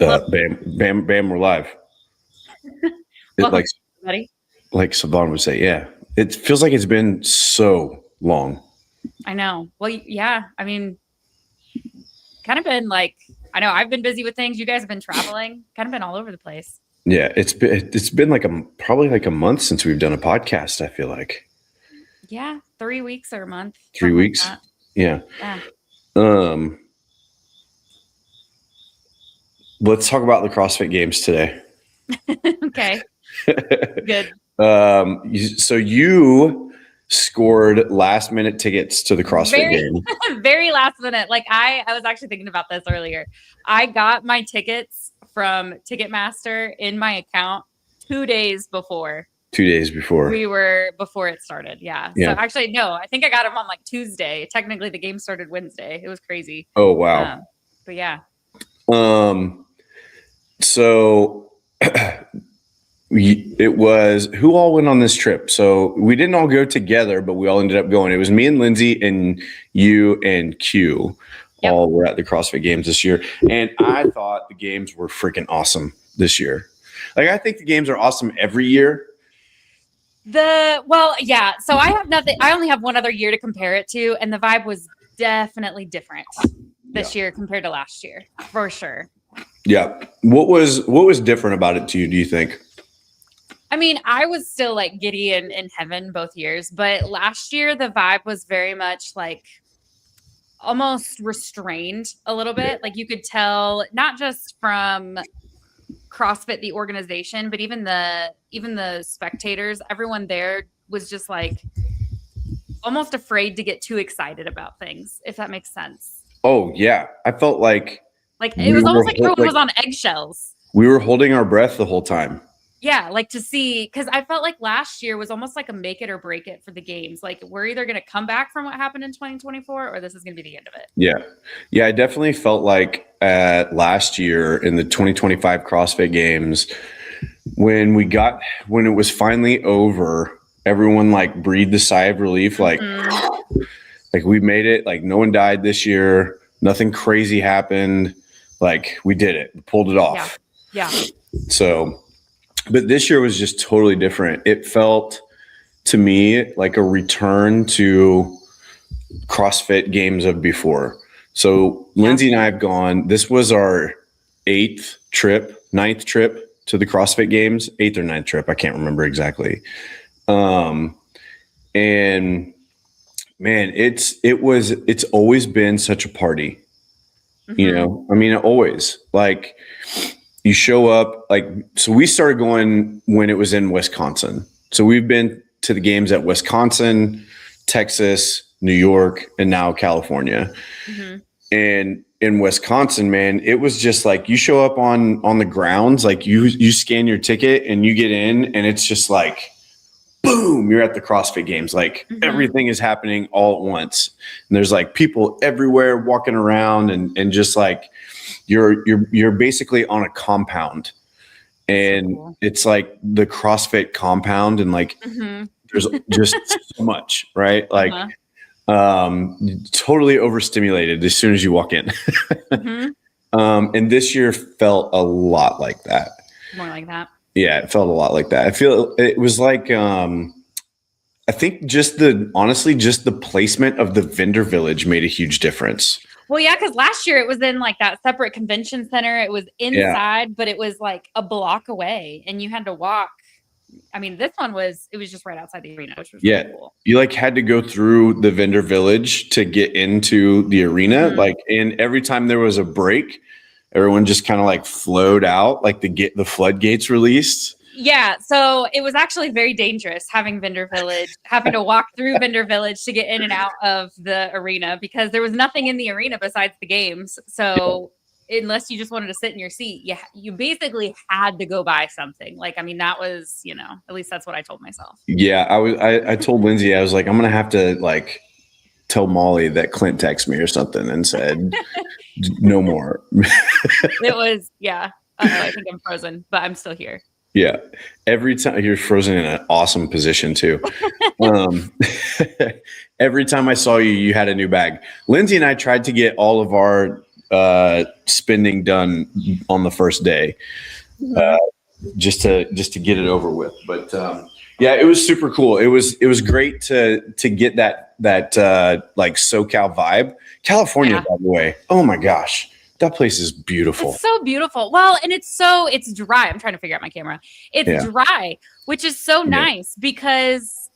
Bam, we're live. It Welcome, everybody. like Savon would say, yeah. It feels like it's been so long. I know. Well, yeah. I mean, kind of been like, I know I've been busy with things. You guys have been traveling. Kind of been all over the place. Yeah, it's been like probably like a month since we've done a podcast, I feel like. Yeah, 3 weeks or a month. 3 weeks. Like yeah. Yeah. Let's talk about the CrossFit Games today. Okay. Good. So you scored last minute tickets to the CrossFit game. Very last minute. Like I was actually thinking about this earlier. I got my tickets from Ticketmaster in my account 2 days before. 2 days before. Before it started. Yeah. Yeah. So actually, no, I think I got them on like Tuesday. Technically the game started Wednesday. It was crazy. Oh, wow. But yeah. So it was who all went on this trip. So we didn't all go together, but we all ended up going. It was me and Lindsay and you and Q. Yep. All were at the CrossFit Games this year. And I thought the games were freaking awesome this year. Like, I think the games are awesome every year. Yeah. So I have nothing. I only have one other year to compare it to. And the vibe was definitely different this year compared to last year, for sure. Yeah. What was different about it to you, do you think? I mean, I was still like giddy and in heaven both years, but last year the vibe was very much like almost restrained a little bit. Yeah. Like you could tell, not just from CrossFit, the organization, but even the spectators, everyone there was just like almost afraid to get too excited about things, if that makes sense. Oh yeah. I felt like it was almost like everyone was on eggshells. We were holding our breath the whole time. Yeah, like to see, because I felt like last year was almost like a make it or break it for the games. Like we're either going to come back from what happened in 2024 or this is going to be the end of it. Yeah. Yeah, I definitely felt like last year in the 2025 CrossFit Games, when it was finally over, everyone like breathed a sigh of relief. Like, like we made it, like no one died this year. Nothing crazy happened. Like we did it, we pulled it off. Yeah. So, but this year was just totally different. It felt to me like a return to CrossFit Games of before. So Lindsay and I have gone, this was our 9th trip to the CrossFit Games, 8th or 9th trip. I can't remember exactly. And man, it's always been such a party. You know, I mean, always like you show up so we started going when it was in Wisconsin. So we've been to the games at Wisconsin, Texas, New York, and now California. And in Wisconsin, man, it was just like you show up on the grounds, like you scan your ticket and you get in and it's just like, boom, you're at the CrossFit Games. Like everything is happening all at once. And there's like people everywhere walking around and just like you're basically on a compound. And so cool. It's like the CrossFit compound and like there's just so much, right? Like totally overstimulated as soon as you walk in. And this year felt a lot like that. More like that. Yeah, it felt a lot like that. I feel it was like, I think just the placement of the vendor village made a huge difference. Well, yeah, because last year it was in like that separate convention center. It was inside, but it was like a block away and you had to walk. I mean, this one was just right outside the arena, which was really cool. You like had to go through the vendor village to get into the arena. Like, and every time there was a break, everyone just kind of like flowed out, like the floodgates released. Yeah. So it was actually very dangerous having having to walk through vendor village to get in and out of the arena because there was nothing in the arena besides the games. So unless you just wanted to sit in your seat, you basically had to go buy something. Like, I mean, that was, at least that's what I told myself. Yeah. I told Lindsay, I was like, I'm going to have to like tell Molly that Clint texted me or something and said, no more. It was, I think I'm frozen, but I'm still here. Yeah. Every time you're frozen in an awesome position too. Every time I saw you, you had a new bag. Lindsay and I tried to get all of our spending done on the first day, just to get it over with. But yeah, it was super cool. It was great to get that like SoCal vibe. California, by the way. Oh my gosh. That place is beautiful. It's so beautiful. Well, and it's dry. I'm trying to figure out my camera. It's dry, which is so nice because,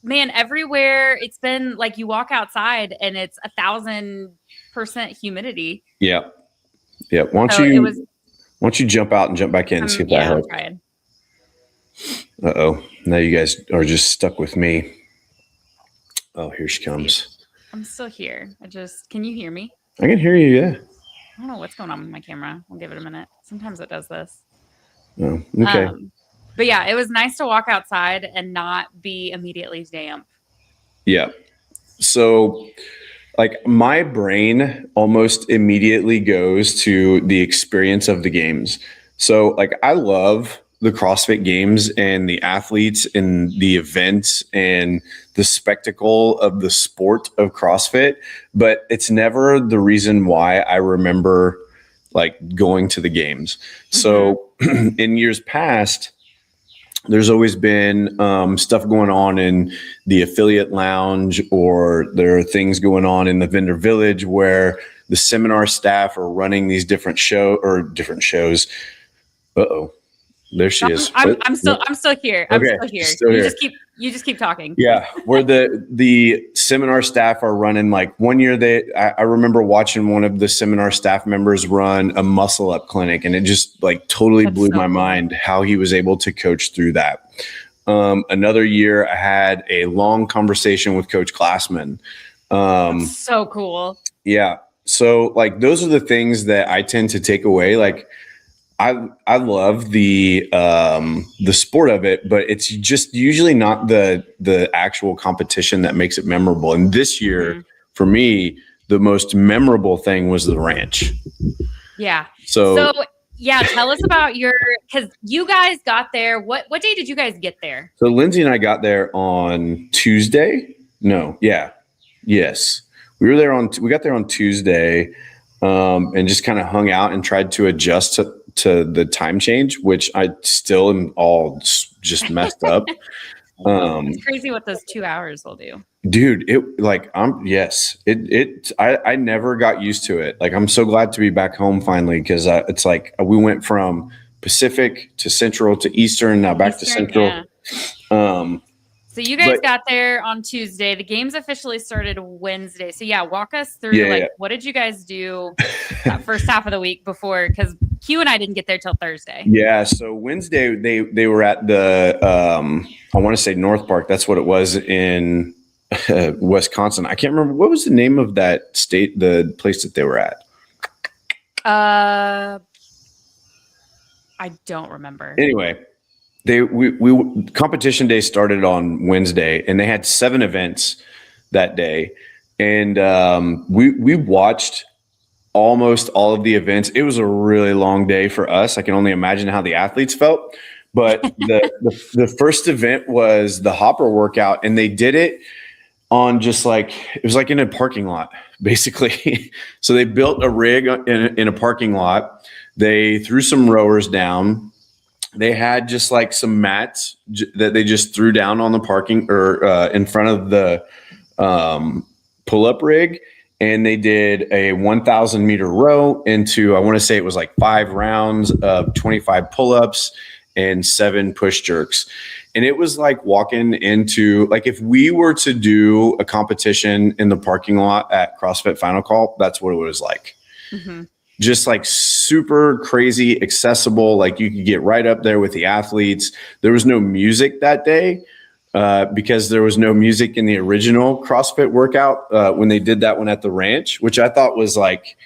man, everywhere it's been like you walk outside and it's 1,000% humidity. Yeah. Yeah. Why don't you jump out and jump back in and see if that helps? Uh-oh. Now you guys are just stuck with me. Oh, here she comes. I'm still here. Can you hear me? I can hear you, yeah. I don't know what's going on with my camera. We'll give it a minute. Sometimes it does this. Oh, okay. But yeah, it was nice to walk outside and not be immediately damp. Yeah. So like my brain almost immediately goes to the experience of the games. So like I love the CrossFit Games and the athletes and the events and the spectacle of the sport of CrossFit, but it's never the reason why I remember like going to the games. So in years past, there's always been stuff going on in the affiliate lounge, or there are things going on in the vendor village where the seminar staff are running these different shows. Uh-oh. There she is. I'm still here. I'm still here. You just keep talking. Yeah, where the seminar staff are running, like one year I remember watching one of the seminar staff members run a muscle up clinic, and it just like totally blew my mind how he was able to coach through that. Another year I had a long conversation with Coach Glassman. That's so cool. Yeah. So like those are the things that I tend to take away. Like I love the sport of it, but it's just usually not the actual competition that makes it memorable. And this year, for me, the most memorable thing was the ranch. Yeah. So yeah, tell us about because you guys got there. What day did you guys get there? So Lindsay and I got there on Tuesday. No, yeah, yes, we got there on Tuesday, and just kind of hung out and tried to adjust to the time change, which I still am all just messed up. It's crazy what those 2 hours will do. Dude, I never got used to it. Like, I'm so glad to be back home finally, because it's like we went from Pacific to Central to Eastern, now back to Central. Yeah. So you guys got there on Tuesday. The games officially started Wednesday. So yeah, walk us through what did you guys do that first half of the week before? Because Q and I didn't get there till Thursday. Yeah. So Wednesday they were at the I want to say North Park. That's what it was in Wisconsin. I can't remember what was the name of the place that they were at. I don't remember. Anyway. We competition day started on Wednesday, and they had 7 events that day, and we watched almost all of the events. It was a really long day for us. I can only imagine how the athletes felt. But the first event was the hopper workout, and they did it on just like, it was like in a parking lot, basically. So they built a rig in a parking lot. They threw some rowers down. They had just like some mats that they just threw down on the parking or in front of the pull-up rig. And they did a 1,000 meter row into, I want to say it was like 5 rounds of 25 pull-ups and 7 push jerks. And it was like walking into, like, if we were to do a competition in the parking lot at CrossFit Final Call, that's what it was like. Mm-hmm. Just like super crazy accessible. Like, you could get right up there with the athletes. There was no music that day because there was no music in the original CrossFit workout when they did that one at the ranch, which I thought was like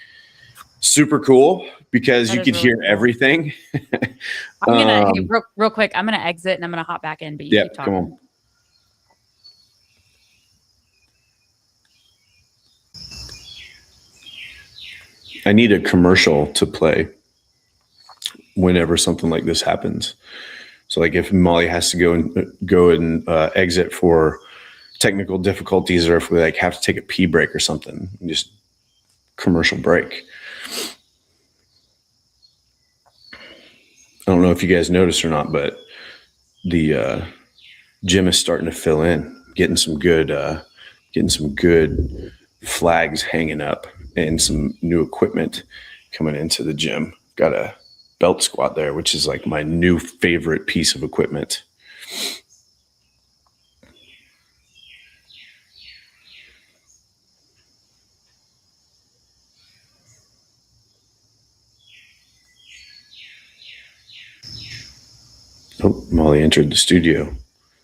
super cool because you could really hear everything. I'm gonna real quick. I'm gonna exit and I'm gonna hop back in. But you keep talking. Come on. I need a commercial to play whenever something like this happens. So, like, if Molly has to go and exit for technical difficulties, or if we like have to take a pee break or something, just commercial break. I don't know if you guys noticed or not, but the gym is starting to fill in, getting some good flags hanging up and some new equipment coming into the gym. Got a belt squat there, which is like my new favorite piece of equipment. Oh, Molly entered the studio.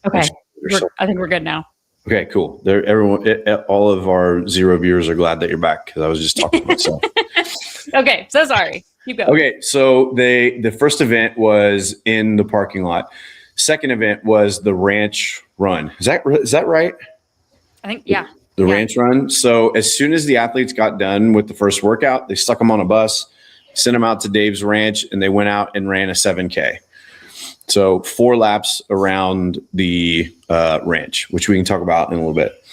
Okay. I think we're good now. Okay, cool. All of our 0 viewers are glad that you're back because I was just talking to myself. Okay, so sorry. Keep going. Okay, so the first event was in the parking lot. Second event was the ranch run. Is that right? I think, yeah. The ranch run. So as soon as the athletes got done with the first workout, they stuck them on a bus, sent them out to Dave's ranch, and they went out and ran a 7K. So 4 laps around the ranch, which we can talk about in a little bit. As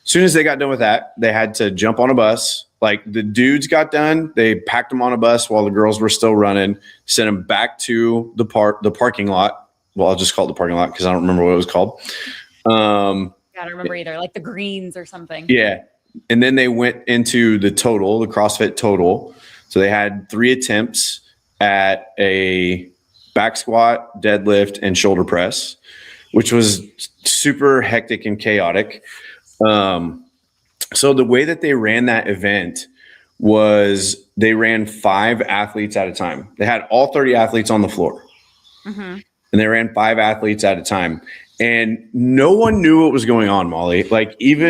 soon as they got done with that, they had to jump on a bus. Like the dudes got done, they packed them on a bus while the girls were still running, sent them back to the parking lot. Well, I'll just call it the parking lot because I don't remember what it was called. I don't remember either, like the greens or something. Yeah. And then they went into the CrossFit total. So they had 3 attempts at a back squat, deadlift, and shoulder press, which was super hectic and chaotic. So the way that they ran that event was they ran 5 athletes at a time. They had all 30 athletes on the floor. Mm-hmm. And they ran 5 athletes at a time. And no one knew what was going on, Molly. Like even...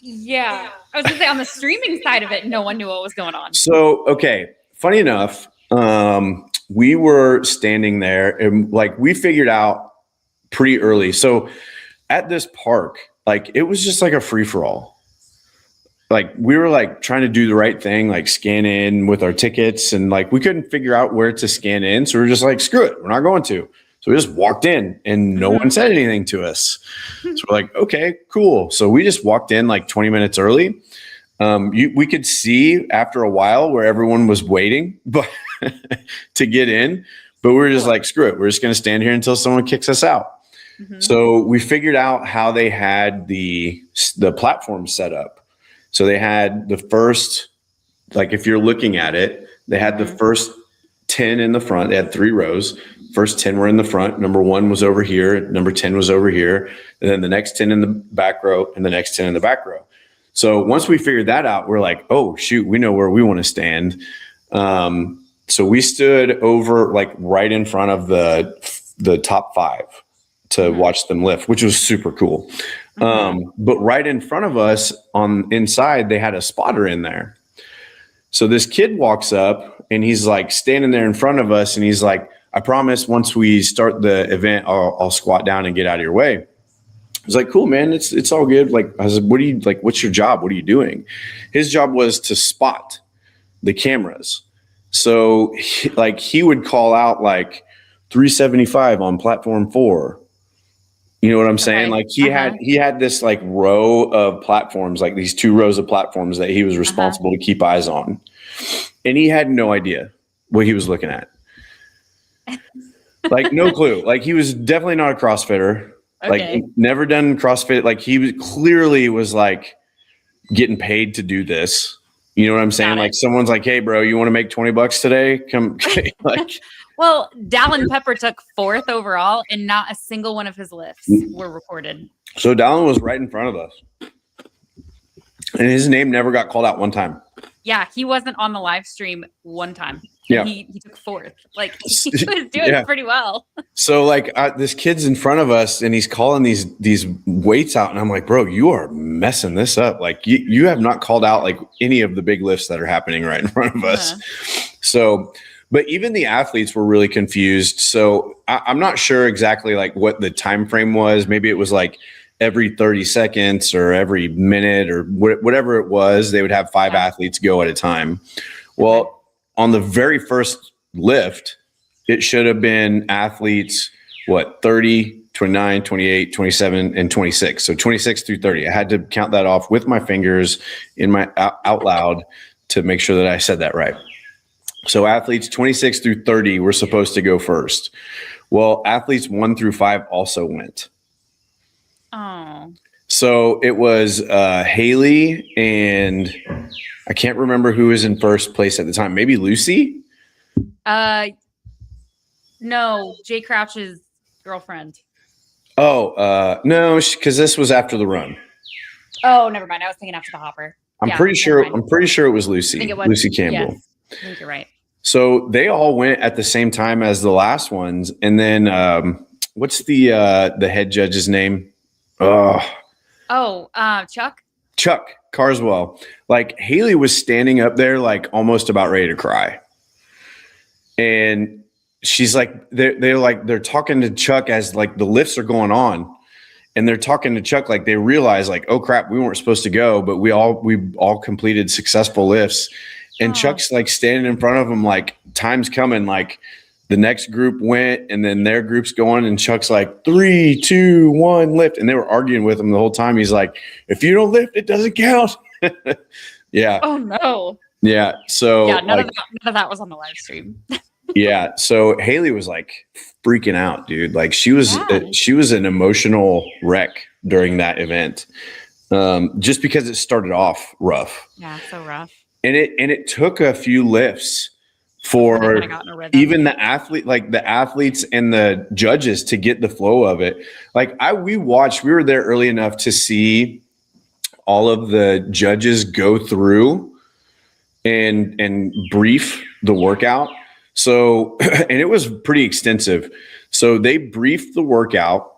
Yeah. I was going to say on the streaming side of it, no one knew what was going on. So, okay. Funny enough, we were standing there and like we figured out pretty early. So at this park, like it was just like a free for all. Like we were like trying to do the right thing, like scan in with our tickets and like we couldn't figure out where to scan in. So we we're just like, screw it. We're not going to. So we just walked in and no one said anything to us. So we're like, okay, cool. So we just walked in like 20 minutes early. We could see after a while where everyone was waiting but to get in, but we were just like, screw it. We're just going to stand here until someone kicks us out. Mm-hmm. So we figured out how they had the platform set up. So they had the first, like if you're looking at it, they had the first 10 in the front. They had 3 rows. First 10 were in the front. Number 1 was over here. Number 10 was over here. And then the next 10 in the back row and the next 10 in the back row. So once we figured that out, we're like, oh, shoot, we know where we want to stand. So we stood over like right in front of the top 5 to watch them lift, which was super cool. But right in front of us on inside, they had a spotter in there. So this kid walks up and he's like standing there in front of us. And he's like, I promise once we start the event, I'll squat down and get out of your way. I was like, cool, man. It's all good. Like, I was like, what's your job? What are you doing? His job was to spot the cameras. So he would call out like 375 on platform 4. You know what I'm saying? Like he had this like row of platforms, like these 2 rows of platforms that he was responsible to keep eyes on. And he had no idea what he was looking at. Like no clue. Like he was definitely not a CrossFitter. Okay. Like never done CrossFit. Like he was like getting paid to do this. You know what I'm saying? Like someone's like, hey bro, you want to make $20 today? Come like. Well, Dallin Pepper took 4th overall and not a single one of his lifts were recorded. So Dallin was right in front of us. And his name never got called out one time. Yeah, he wasn't on the live stream one time. Yeah. He took 4th. Like he was doing pretty well. So like this kid's in front of us and he's calling these weights out. And I'm like, bro, you are messing this up. Like you have not called out like any of the big lifts that are happening right in front of us. So, but even the athletes were really confused. So I'm not sure exactly like what the time frame was. Maybe it was like every 30 seconds or every minute or whatever it was. They would have 5 athletes go at a time. Well, on the very first lift, it should have been athletes, 30, 29, 28, 27, and 26. So 26 through 30. I had to count that off with my fingers in my out loud to make sure that I said that right. So athletes 26 through 30 were supposed to go first. Well, athletes 1 through 5 also went. Oh. So it was Haley and I can't remember who was in first place at the time. Maybe Lucy? No, Jay Crouch's girlfriend. Oh, no, because this was after the run. Oh, never mind. I was thinking after the hopper. I'm pretty sure it was Lucy. I think it was Lucy Campbell. Yes, I think you're right. So they all went at the same time as the last ones. And then what's the head judge's name? Chuck Carswell. Like Haley was standing up there like almost about ready to cry. And she's like, they're talking to Chuck as like the lifts are going on. And they're talking to Chuck like they realize like, oh crap, we weren't supposed to go, but we all completed successful lifts. And Chuck's like standing in front of them like time's coming, like the next group went and then their group's going and Chuck's like 3, 2, 1 lift. And they were arguing with him the whole time. He's like, if you don't lift, it doesn't count. Yeah. Oh no. Yeah. So yeah, none of that was on the live stream. Yeah. So Haley was like freaking out, dude. Like she was an emotional wreck during that event. Just because it started off rough. Yeah, so rough. And it took a few lifts for even the athletes and the judges to get the flow of it. Like we were there early enough to see all of the judges go through and brief the workout. So, and it was pretty extensive. So they briefed the workout,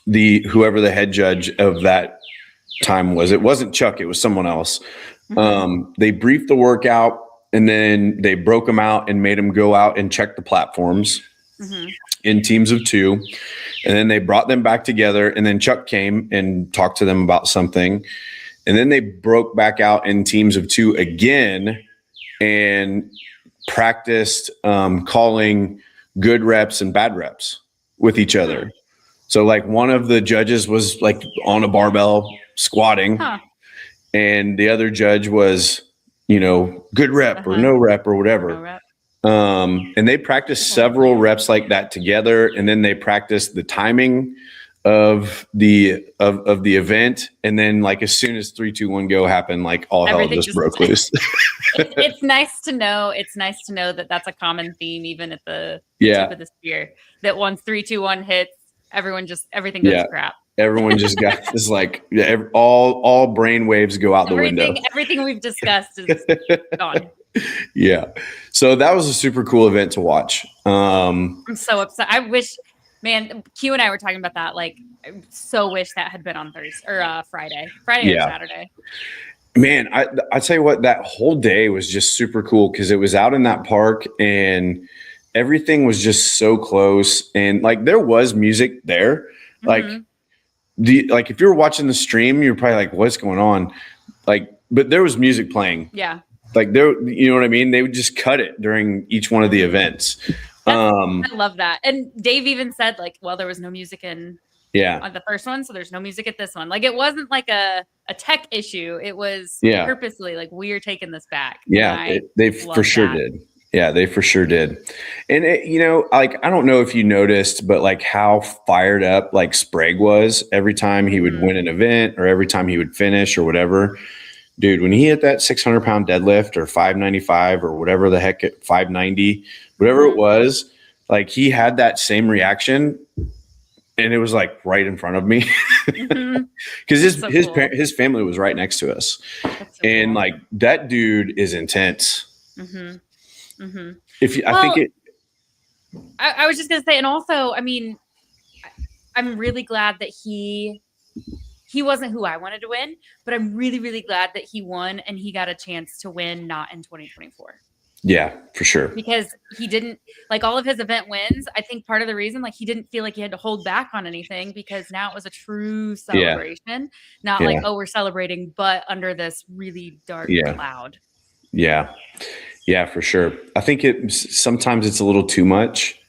whoever the head judge of that time was. It wasn't Chuck, it was someone else. Mm-hmm. They briefed the workout and then they broke them out and made them go out and check the platforms in teams of 2. And then they brought them back together and then Chuck came and talked to them about something. And then they broke back out in teams of 2 again and practiced calling good reps and bad reps with each other. So like one of the judges was like on a barbell squatting and the other judge was, good rep or no rep or whatever. No rep. And they practiced several reps like that together. And then they practiced the timing of the event. And then like as soon as 3, 2, 1 go happened, like all hell just broke loose. It's nice to know. It's nice to know that that's a common theme, even at the tip of the spear, that once 3, 2, 1 hits, everything goes to crap. Everyone just got this like all brain waves go out the window. Everything we've discussed is gone. Yeah. So that was a super cool event to watch. I'm so upset. I wish, man, Q and I were talking about that. Like, I so wish that had been on Thursday or Friday or Saturday. Man, I tell you what, that whole day was just super cool because it was out in that park and everything was just so close. And like, there was music there. Like, if you were watching the stream, you're probably like, what's going on? Like, but there was music playing. Yeah. Like you know what I mean? They would just cut it during each one of the events. I love that. And Dave even said like, well, there was no music on the first one. So there's no music at this one. Like it wasn't like a tech issue. It was purposely like, we are taking this back. Yeah. They for sure did. Yeah, they for sure did. And like, I don't know if you noticed, but like how fired up like Sprague was every time he would win an event or every time he would finish or whatever. Dude, when he hit that 600-pound deadlift or 595 or whatever the heck, 590, whatever it was, like he had that same reaction and it was like right in front of me because his family was right next to us. And like that dude is intense. I was just gonna say, and also, I mean, I'm really glad that he wasn't who I wanted to win, but I'm really, really glad that he won and he got a chance to win not in 2024. Yeah, for sure. Because he didn't, like all of his event wins, I think part of the reason, like he didn't feel like he had to hold back on anything because now it was a true celebration. Not like, oh, we're celebrating, but under this really dark cloud. Yeah. Yeah, for sure. I think sometimes it's a little too much.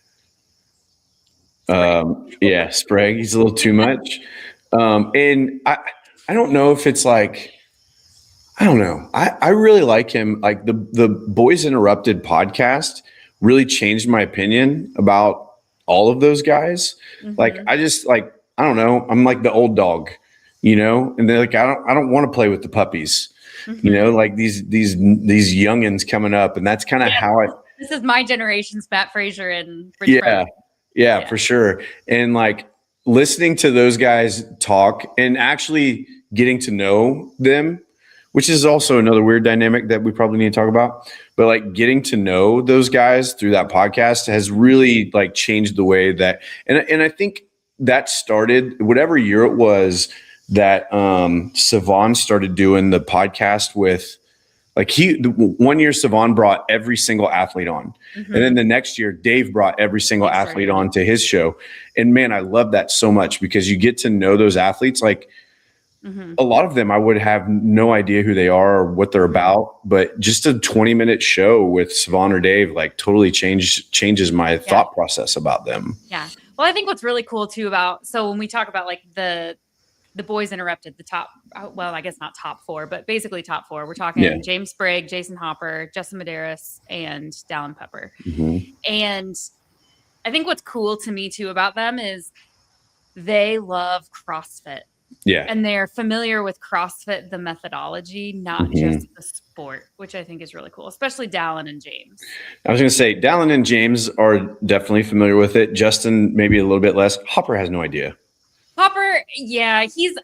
Sprague, he's a little too much. And I don't know if it's like, I don't know. I really like him. Like the Boys Interrupted podcast really changed my opinion about all of those guys. Like Mhm. I just like I don't know. I'm like the old dog, and they're like I don't want to play with the puppies, Mhm. like these youngins coming up, and that's kind of Yeah, how I this is my generation's Matt Frazier and Rich yeah Froning. yeah Yeah. for sure. And like listening to those guys talk and actually getting to know them, which is also another weird dynamic that we probably need to talk about. But like getting to know those guys through that podcast has really like changed the way that, and I think that started whatever year it was that Savon started doing the podcast with. Like one year, Savon brought every single athlete on, and then Mhm. the next year, Dave brought every single Dave started, athlete yeah. on to his show. And man, I love that so much because you get to know those athletes. Like Mhm. a lot of them, I would have no idea who they are or what they're Mhm. about, but just a 20-minute show with Savon or Dave like totally changes my Yeah. thought process about them. Yeah. Well, I think what's really cool too about when we talk about like the Boys Interrupted, the top, well, I guess not top four, but basically top four. We're talking Yeah. James Sprigg, Jason Hopper, Justin Medeiros, and Dallin Pepper. Mhm. And I think what's cool to me too about them is they love CrossFit Yeah. and they're familiar with CrossFit, the methodology, not Mhm. just the sport, which I think is really cool, especially Dallin and James. I was going to say Dallin and James are definitely familiar with it. Justin, maybe a little bit less. Hopper has no idea. Hopper, yeah, he's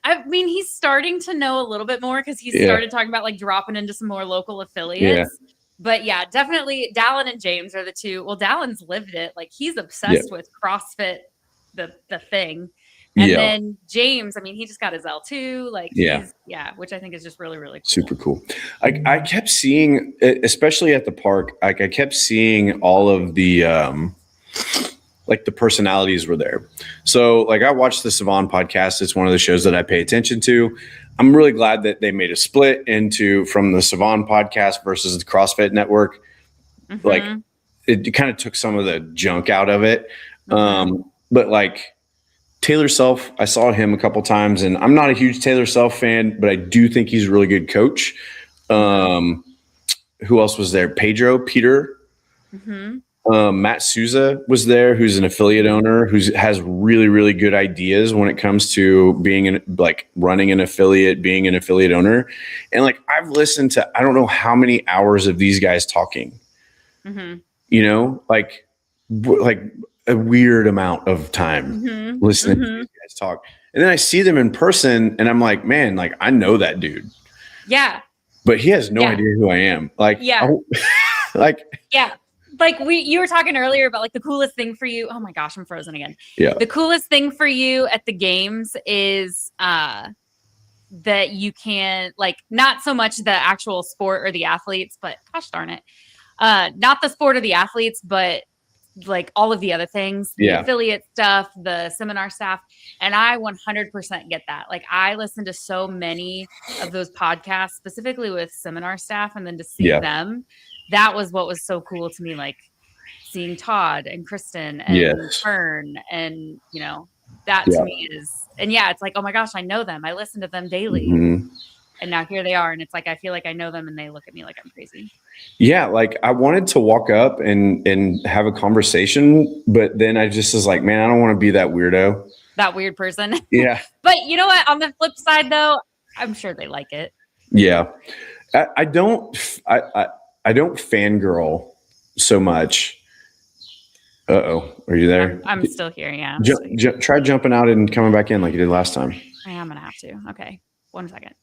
starting to know a little bit more because he's Yeah. started talking about like dropping into some more local affiliates. Yeah. But yeah, definitely Dallin and James are the two. Well, Dallin's lived it. Like he's obsessed with CrossFit, the thing. And Yeah. then James, I mean, he just got his L2. Like Yeah. he's which I think is just really, really cool. Super cool. I kept seeing, especially at the park, like I kept seeing all of the like the personalities were there. So like I watched the Savon podcast. It's one of the shows that I pay attention to. I'm really glad that they made a split from the Savon podcast versus the CrossFit Network. Mm-hmm. Like it kind of took some of the junk out of it. Mm-hmm. But like Taylor Self, I saw him a couple times, and I'm not a huge Taylor Self fan, but I do think he's a really good coach. Who else was there? Peter. Mm-hmm. Matt Souza was there, who's an affiliate owner, who has really, really good ideas when it comes to being running an affiliate, being an affiliate owner. And like I've listened to, I don't know how many hours of these guys talking. Mm-hmm. Like a weird amount of time listening to these guys talk. And then I see them in person, and I'm like, man, like I know that dude. Yeah. But he has no idea who I am. Like, yeah. Yeah. Like you were talking earlier about like the coolest thing for you. Oh my gosh, I'm frozen again. Yeah. The coolest thing for you at the games is that you can like not so much the actual sport or the athletes, but gosh darn it. Not the sport or the athletes, but like all of the other things, the affiliate stuff, the seminar staff. And I 100% get that. Like I listen to so many of those podcasts, specifically with seminar staff, and then to see them, that was what was so cool to me. Like seeing Todd and Kristen and Fern and, that to me is, and it's like, oh my gosh, I know them. I listen to them daily. Mm-hmm. And now here they are. And it's like, I feel like I know them and they look at me like I'm crazy. Yeah. Like I wanted to walk up and have a conversation, but then I just was like, man, I don't want to be that weirdo. That weird person. Yeah. But you know what? On the flip side though, I'm sure they like it. Yeah. I don't fangirl so much. Uh-oh. Are you there? I'm still here. Yeah. Try jumping out and coming back in like you did last time. I am going to have to. Okay. 1 second.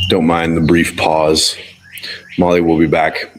Don't mind the brief pause. Molly will be back.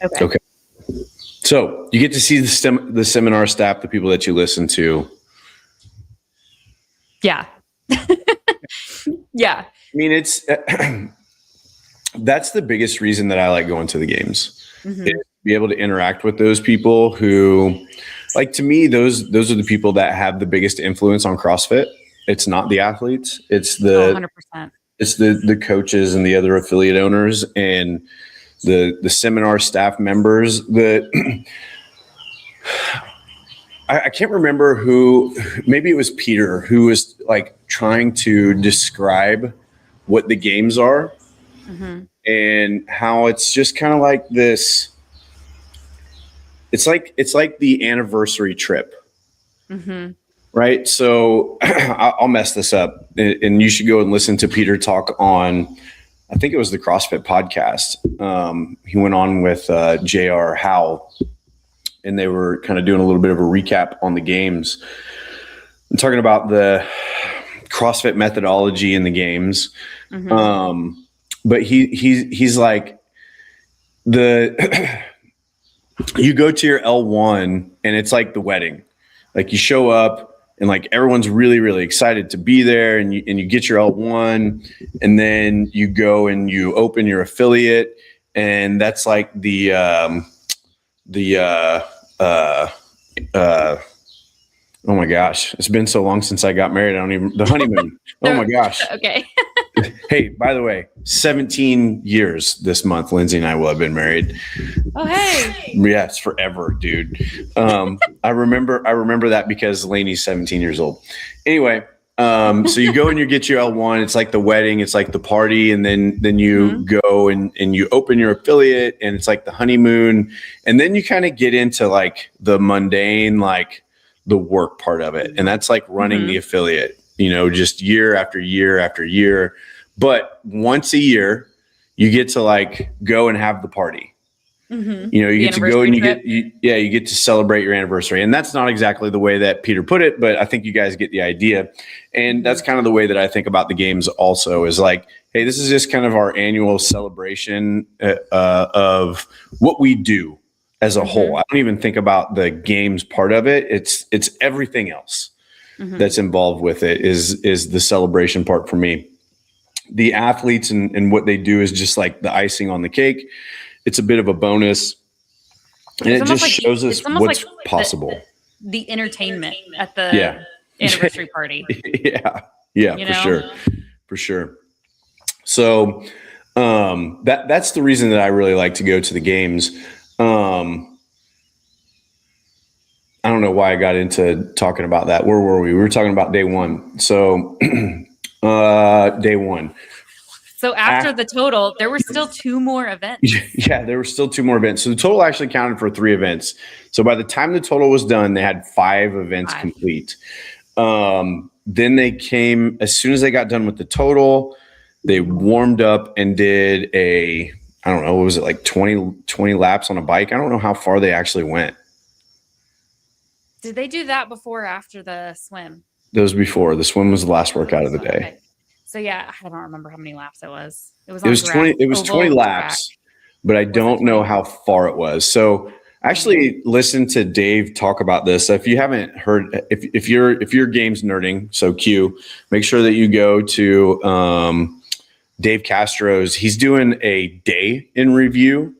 Okay. So you get to see the seminar staff, the people that you listen to. Yeah. Yeah. I mean, it's that's the biggest reason that I like going to the games. Mm-hmm. Is be able to interact with those people who, like, to me, those are the people that have the biggest influence on CrossFit. It's not the athletes. It's the 100%. It's the coaches and the other affiliate owners and the seminar staff members. I can't remember who, maybe it was Peter, who was like trying to describe what the games are and how it's just kind of like this. It's like the anniversary trip. Right. So I'll mess this up, and you should go and listen to Peter talk on, I think it was the CrossFit podcast. He went on with JR Howell, and they were kind of doing a little bit of a recap on the games and talking about the CrossFit methodology in the games. But he's like you go to your L1 and it's like the wedding. Like you show up and like everyone's really, really excited to be there, and you get your L1, and then you go and you open your affiliate, and that's like the oh my gosh, it's been so long since I got married. The honeymoon. Oh my gosh. Okay. Hey, by the way, 17 years this month, Lindsay and I will have been married. Oh, hey. Yeah, it's forever, dude. I remember that because Lainey's 17 years old. Anyway, so you go and you get your L1. It's like the wedding. It's like the party. And then you go and you open your affiliate, and it's like the honeymoon. And then you kind of get into like the mundane, like the work part of it. And that's like running the affiliate, just year after year after year. But once a year, you get to like go and have the party. You get to go and you get to celebrate your anniversary. And that's not exactly the way that Peter put it, but I think you guys get the idea. And that's kind of the way that I think about the games also, is like, hey, this is just kind of our annual celebration of what we do as a whole. I don't even think about the games part of it. It's everything else that's involved with it is the celebration part for me. The athletes and what they do is just like the icing on the cake. It's a bit of a bonus, and it just shows us what's possible. The entertainment at the anniversary party. For sure. So that's the reason that I really like to go to the games. I don't know why I got into talking about that. Where were we? We were talking about day one. So day one. So after the total, there were still 2 more events. Yeah, there were still 2 more events. So the total actually counted for 3 events. So by the time the total was done, they had 5 events complete. Then they came, as soon as they got done with the total, they warmed up and did I don't know, what was it, like 20 laps on a bike? I don't know how far they actually went. Did they do that before or after the swim? That was before. The swim was the last workout of the day. Okay. So yeah, I don't remember how many laps it was. It was 20. It was 20 laps, but I don't know how far it was. So I actually listened to Dave talk about this. So if you haven't heard, if you're games nerding, so Q, make sure that you go to Dave Castro's. He's doing a day in review.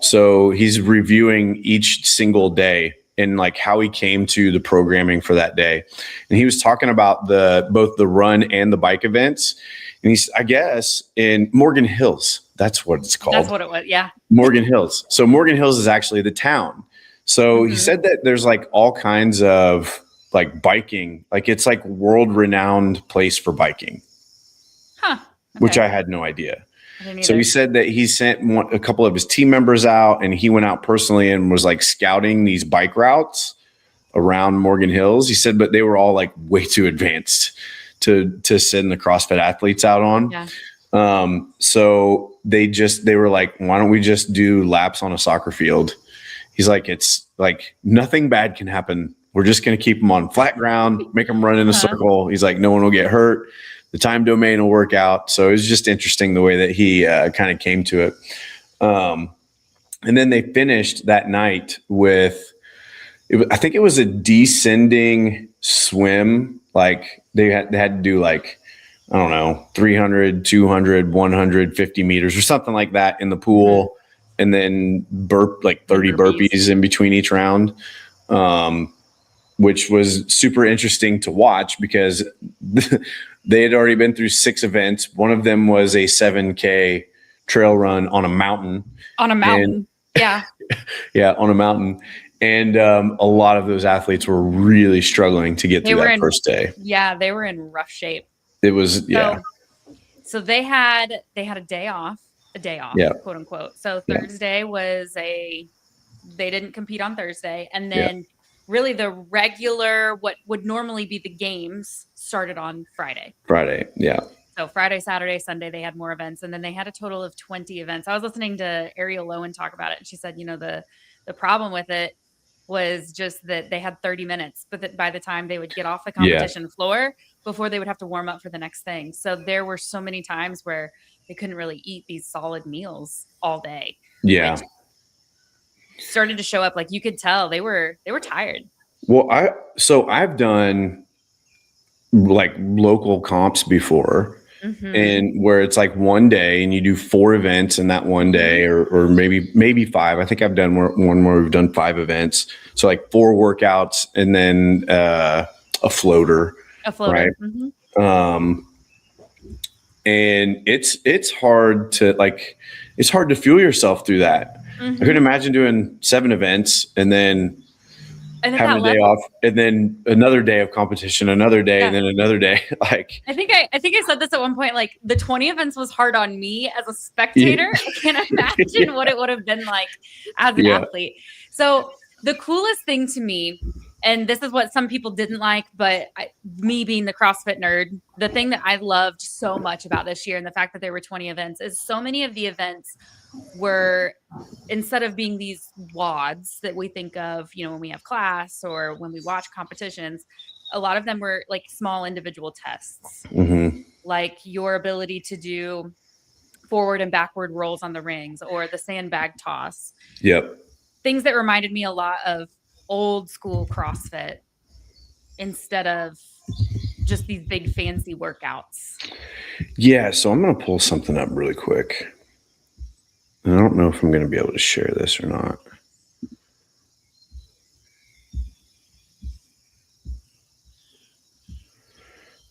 So he's reviewing each single day and like how he came to the programming for that day. And he was talking about both the run and the bike events. And he's, I guess, in Morgan Hills. That's what it's called. That's what it was. Yeah. Morgan Hills. So Morgan Hills is actually the town. So he said that there's like all kinds of like biking, like it's like world renowned place for biking, which I had no idea. So he said that he sent a couple of his team members out, and he went out personally and was like scouting these bike routes around Morgan Hills. He said, but they were all like way too advanced to send the CrossFit athletes out on. Yeah. So they were like, why don't we just do laps on a soccer field? He's like, it's like nothing bad can happen. We're just going to keep them on flat ground, make them run in a circle. He's like, no one will get hurt. The time domain will work out. So it was just interesting the way that he kind of came to it. And then they finished that night with, I think it was a descending swim. Like they had to do like, I don't know, 300, 200, 150 meters or something like that in the pool. And then like 30 burpees in between each round. Which was super interesting to watch because they had already been through 6 events. One of them was a 7K trail run on a mountain. On a mountain. Yeah. Yeah, on a mountain. And a lot of those athletes were really struggling to get through that first day. Yeah, they were in rough shape. It was, yeah. So they had a day off, yeah. quote unquote. So Thursday was they didn't compete on Thursday. And then really the regular, what would normally be the games, started on Friday. Yeah. So Friday, Saturday, Sunday, they had more events. And then they had a total of 20 events. I was listening to Ariel Lowen talk about it. And she said, the problem with it was just that they had 30 minutes, but that by the time they would get off the competition floor, before they would have to warm up for the next thing. So there were so many times where they couldn't really eat these solid meals all day. Yeah. Started to show up, like you could tell they were tired. Well, I've done like local comps before, and where it's like one day and you do 4 events in that one day, or maybe 5. I think I've done one where we've done 5 events. So like 4 workouts and then a floater. Right. And it's hard to fuel yourself through that. I couldn't imagine doing 7 events and then having a day off, and then another day of competition, another day, and then another day. Like I think I said this at one point. Like the 20 events was hard on me as a spectator. I can't imagine what it would have been like as an athlete. So the coolest thing to me, and this is what some people didn't like, but me being the CrossFit nerd, the thing that I loved so much about this year and the fact that there were 20 events is so many of the events were, instead of being these WODs that we think of, when we have class or when we watch competitions, a lot of them were like small individual tests, like your ability to do forward and backward rolls on the rings or the sandbag toss. Yep. Things that reminded me a lot of old school CrossFit instead of just these big fancy workouts. Yeah. So I'm going to pull something up really quick. I don't know if I'm going to be able to share this or not.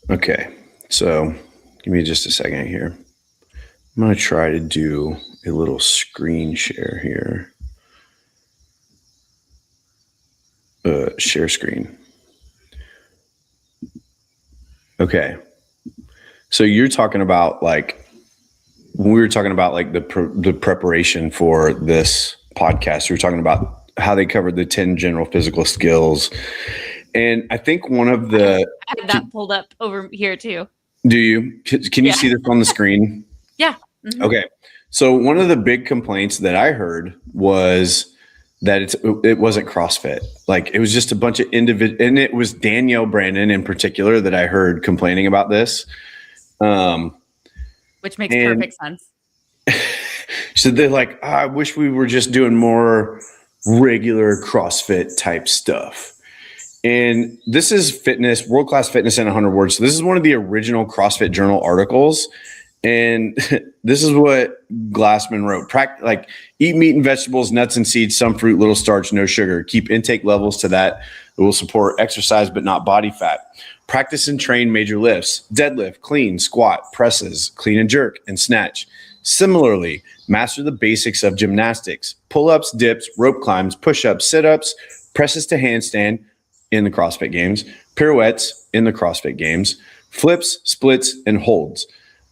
Okay. So give me just a second here. I'm going to try to do a little screen share here. Share screen. Okay. So you're talking about when we were talking about like the preparation for this podcast, we were talking about how they covered the 10 general physical skills. And I think one of the... I had that pulled up over here too. Do you? Can you see this on the screen? Yeah. Okay. So one of the big complaints that I heard was that it wasn't CrossFit. Like it was just a bunch of individual, and it was Danielle Brandon in particular that I heard complaining about this. Which makes perfect sense. So they're like, I wish we were just doing more regular CrossFit type stuff. And this is fitness, world-class fitness in 100 words. So this is one of the original CrossFit Journal articles. And this is what Glassman wrote. Like, eat meat and vegetables, nuts and seeds, some fruit, little starch, no sugar. Keep intake levels to that. It will support exercise, but not body fat. Practice and train major lifts, deadlift, clean, squat, presses, clean and jerk, and snatch. Similarly, master the basics of gymnastics, pull-ups, dips, rope climbs, push-ups, sit-ups, presses to handstand in the CrossFit Games, pirouettes in the CrossFit Games, flips, splits, and holds.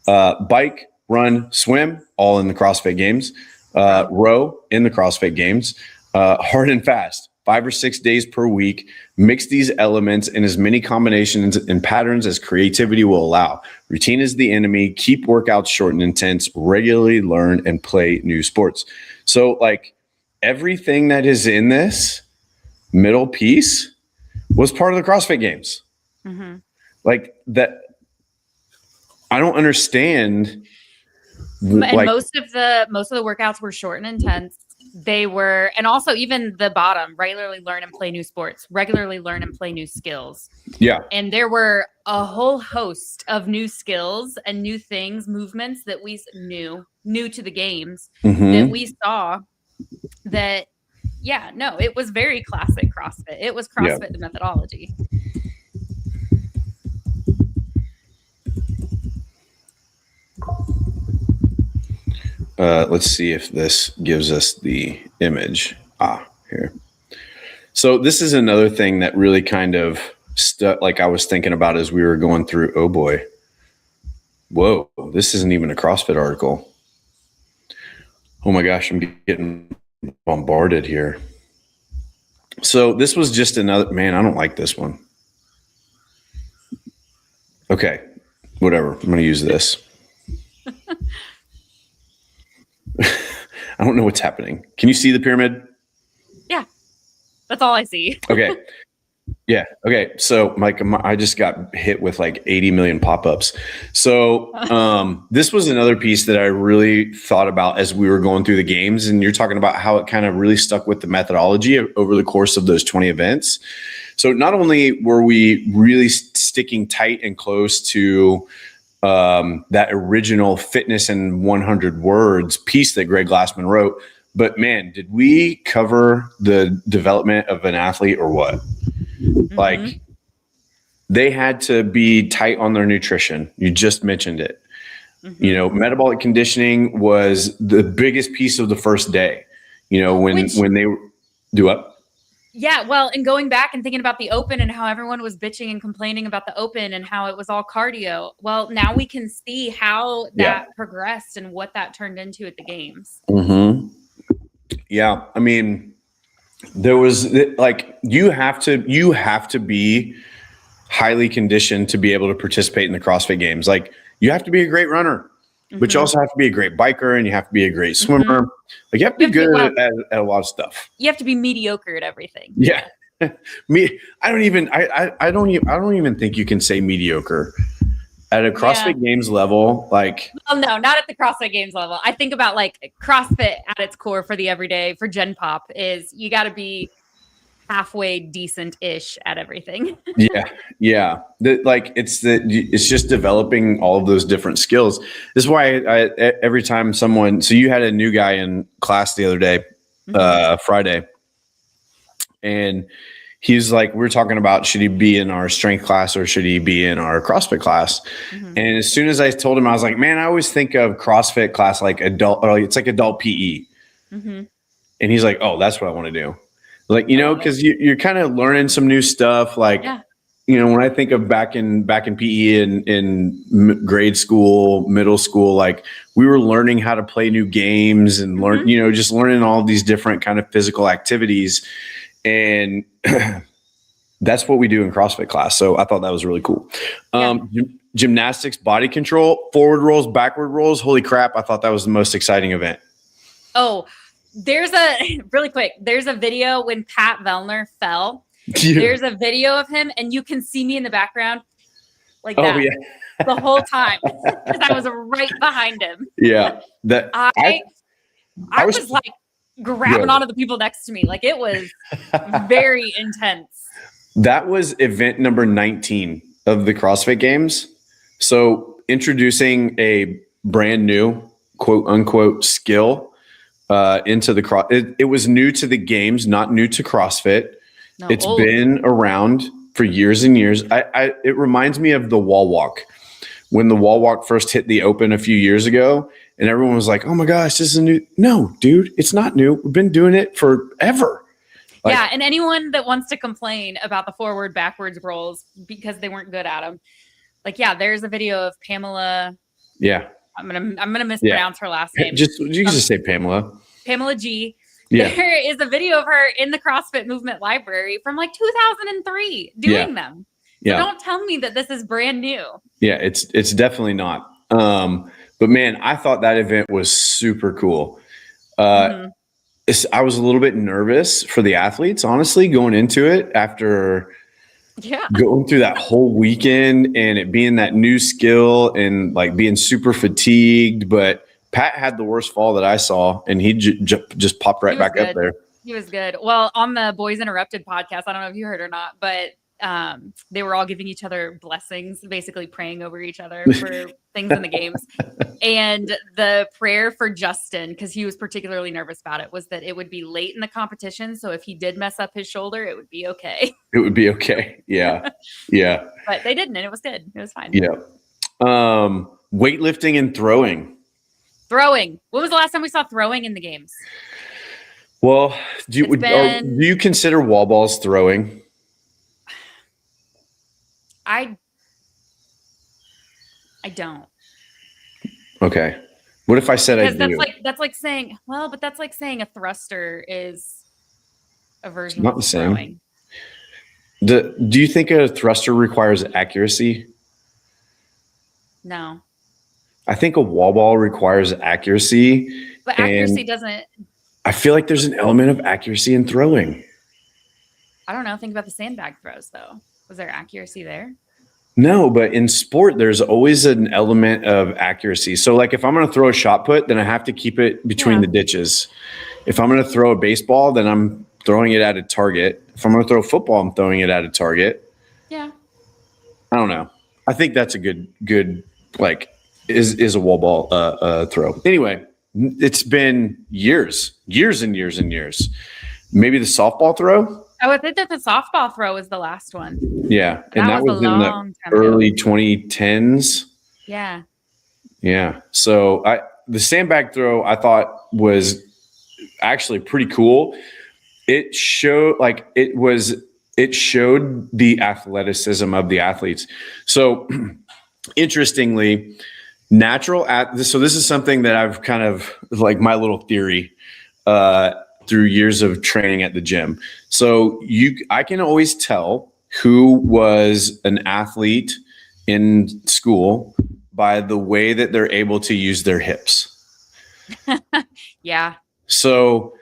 Bike, run, swim, all in the CrossFit Games. Row in the CrossFit Games. Hard and fast, 5 or 6 days per week. Mix these elements in as many combinations and patterns as creativity will allow. Routine is the enemy. Keep workouts short and intense. Regularly learn and play new sports. So, like, everything that is in this middle piece was part of the CrossFit Games. Mm-hmm. Like that. I don't understand. And most of the workouts were short and intense. They were, and also even the bottom, regularly learn and play new sports, regularly learn and play new skills. Yeah. And there were a whole host of new skills and new things, movements that we knew, new to the games that we saw that, yeah, no, it was very classic CrossFit. It was CrossFit, the methodology. Let's see if this gives us the image. Here. So this is another thing that really kind of stuck, like I was thinking about as we were going through. Oh boy. Whoa, this isn't even a CrossFit article. Oh my gosh, I'm getting bombarded here. So this was just another, man, I don't like this one. Okay, whatever. I'm going to use this. I don't know what's happening. Can you see the pyramid? Yeah, that's all I see. Okay. Yeah. Okay. So Mike, I just got hit with like 80 million pop-ups. So this was another piece that I really thought about as we were going through the games. And you're talking about how it kind of really stuck with the methodology over the course of those 20 events. So not only were we really sticking tight and close to that original fitness in 100 words piece that Greg Glassman wrote, but man, did we cover the development of an athlete or what? Mm-hmm. Like they had to be tight on their nutrition. You just mentioned it. Mm-hmm. You know, metabolic conditioning was the biggest piece of the first day, you know, when they do up. Yeah, well, and going back and thinking about the Open and how everyone was bitching and complaining about the Open and how it was all cardio. Well, now we can see how that progressed and what that turned into at the games. Mm-hmm. Yeah, I mean, there was like you have to be highly conditioned to be able to participate in the CrossFit Games. Like you have to be a great runner, but you also have to be a great biker and you have to be a great swimmer. Like you have to be good at a lot of stuff. You have to be mediocre at everything. Yeah. I don't even think you can say mediocre at a CrossFit Games level. Like, oh no, not at the CrossFit Games level. I think about like CrossFit at its core for the everyday for Gen Pop is you got to be halfway decent-ish at everything. Yeah. It's just developing all of those different skills. This is why I every time someone, so you had a new guy in class the other day, Friday, and he's like, we're talking about, should he be in our strength class or should he be in our CrossFit class? Mm-hmm. And as soon as I told him, I was like, man, I always think of CrossFit class like adult, or it's like adult PE. Mm-hmm. And he's like, oh, that's what I want to do. Like, you know, because you're kind of learning some new stuff. Like, you know, when I think of back in PE in grade school, middle school, like we were learning how to play new games and learn, you know, just learning all these different kind of physical activities. And that's what we do in CrossFit class. So I thought that was really cool. Gymnastics, body control, forward rolls, backward rolls. Holy crap. I thought that was the most exciting event. Oh, there's a video when Pat Vellner fell. Yeah. There's a video of him and you can see me in the background like that the whole time because I was right behind him. Yeah. I was like grabbing onto the people next to me. Like it was very intense. That was event number 19 of the CrossFit Games. So introducing a brand new quote unquote skill into the it was new to the games, not new to CrossFit. No, it's been around for years and years. It reminds me of the wall walk when the wall walk first hit the Open a few years ago, and everyone was like, "Oh my gosh, this is new." No, dude, it's not new. We've been doing it forever. Like, and anyone that wants to complain about the forward backwards rolls because they weren't good at them, like there's a video of Pamela. Yeah. I'm gonna mispronounce her last name. You can just say Pamela. Pamela G. Yeah. There is a video of her in the CrossFit Movement Library from like 2003 doing them. So don't tell me that this is brand new. Yeah, it's definitely not. But man, I thought that event was super cool. I was a little bit nervous for the athletes, honestly, going into it after going through that whole weekend and it being that new skill and like being super fatigued, but Pat had the worst fall that I saw, and he just popped right back up there. He was good. Well, on the Boys Interrupted podcast, I don't know if you heard or not, but they were all giving each other blessings, basically praying over each other for things in the games. And the prayer for Justin, because he was particularly nervous about it, was that it would be late in the competition. So if he did mess up his shoulder, it would be okay. It would be okay. Yeah. Yeah. But they didn't, and it was good. It was fine. Yeah. Weightlifting and throwing. Throwing. When was the last time we saw throwing in the games? Well, do you consider wall balls throwing? I don't. Okay. What if I said I do? That's like saying, well, but that's like saying a thruster is a version Not of the same. throwing. Do you think a thruster requires accuracy? No. I think a wall ball requires accuracy. But accuracy doesn't. I feel like there's an element of accuracy in throwing. I don't know. Think about the sandbag throws, though. Was there accuracy there? No, but in sport, there's always an element of accuracy. So, like, if I'm going to throw a shot put, then I have to keep it between the ditches. If I'm going to throw a baseball, then I'm throwing it at a target. If I'm going to throw a football, I'm throwing it at a target. Yeah. I don't know. I think that's a good like is a wall ball throw. Anyway, it's been years and years and years. Maybe the softball throw. Oh, I think that the softball throw was the last one. Yeah, and that was in the early 2010s. Yeah. Yeah. So the sandbag throw I thought was actually pretty cool. It showed the athleticism of the athletes. So interestingly, so this is something that I've kind of like my little theory through years of training at the gym. So I can always tell who was an athlete in school by the way that they're able to use their hips. Yeah. So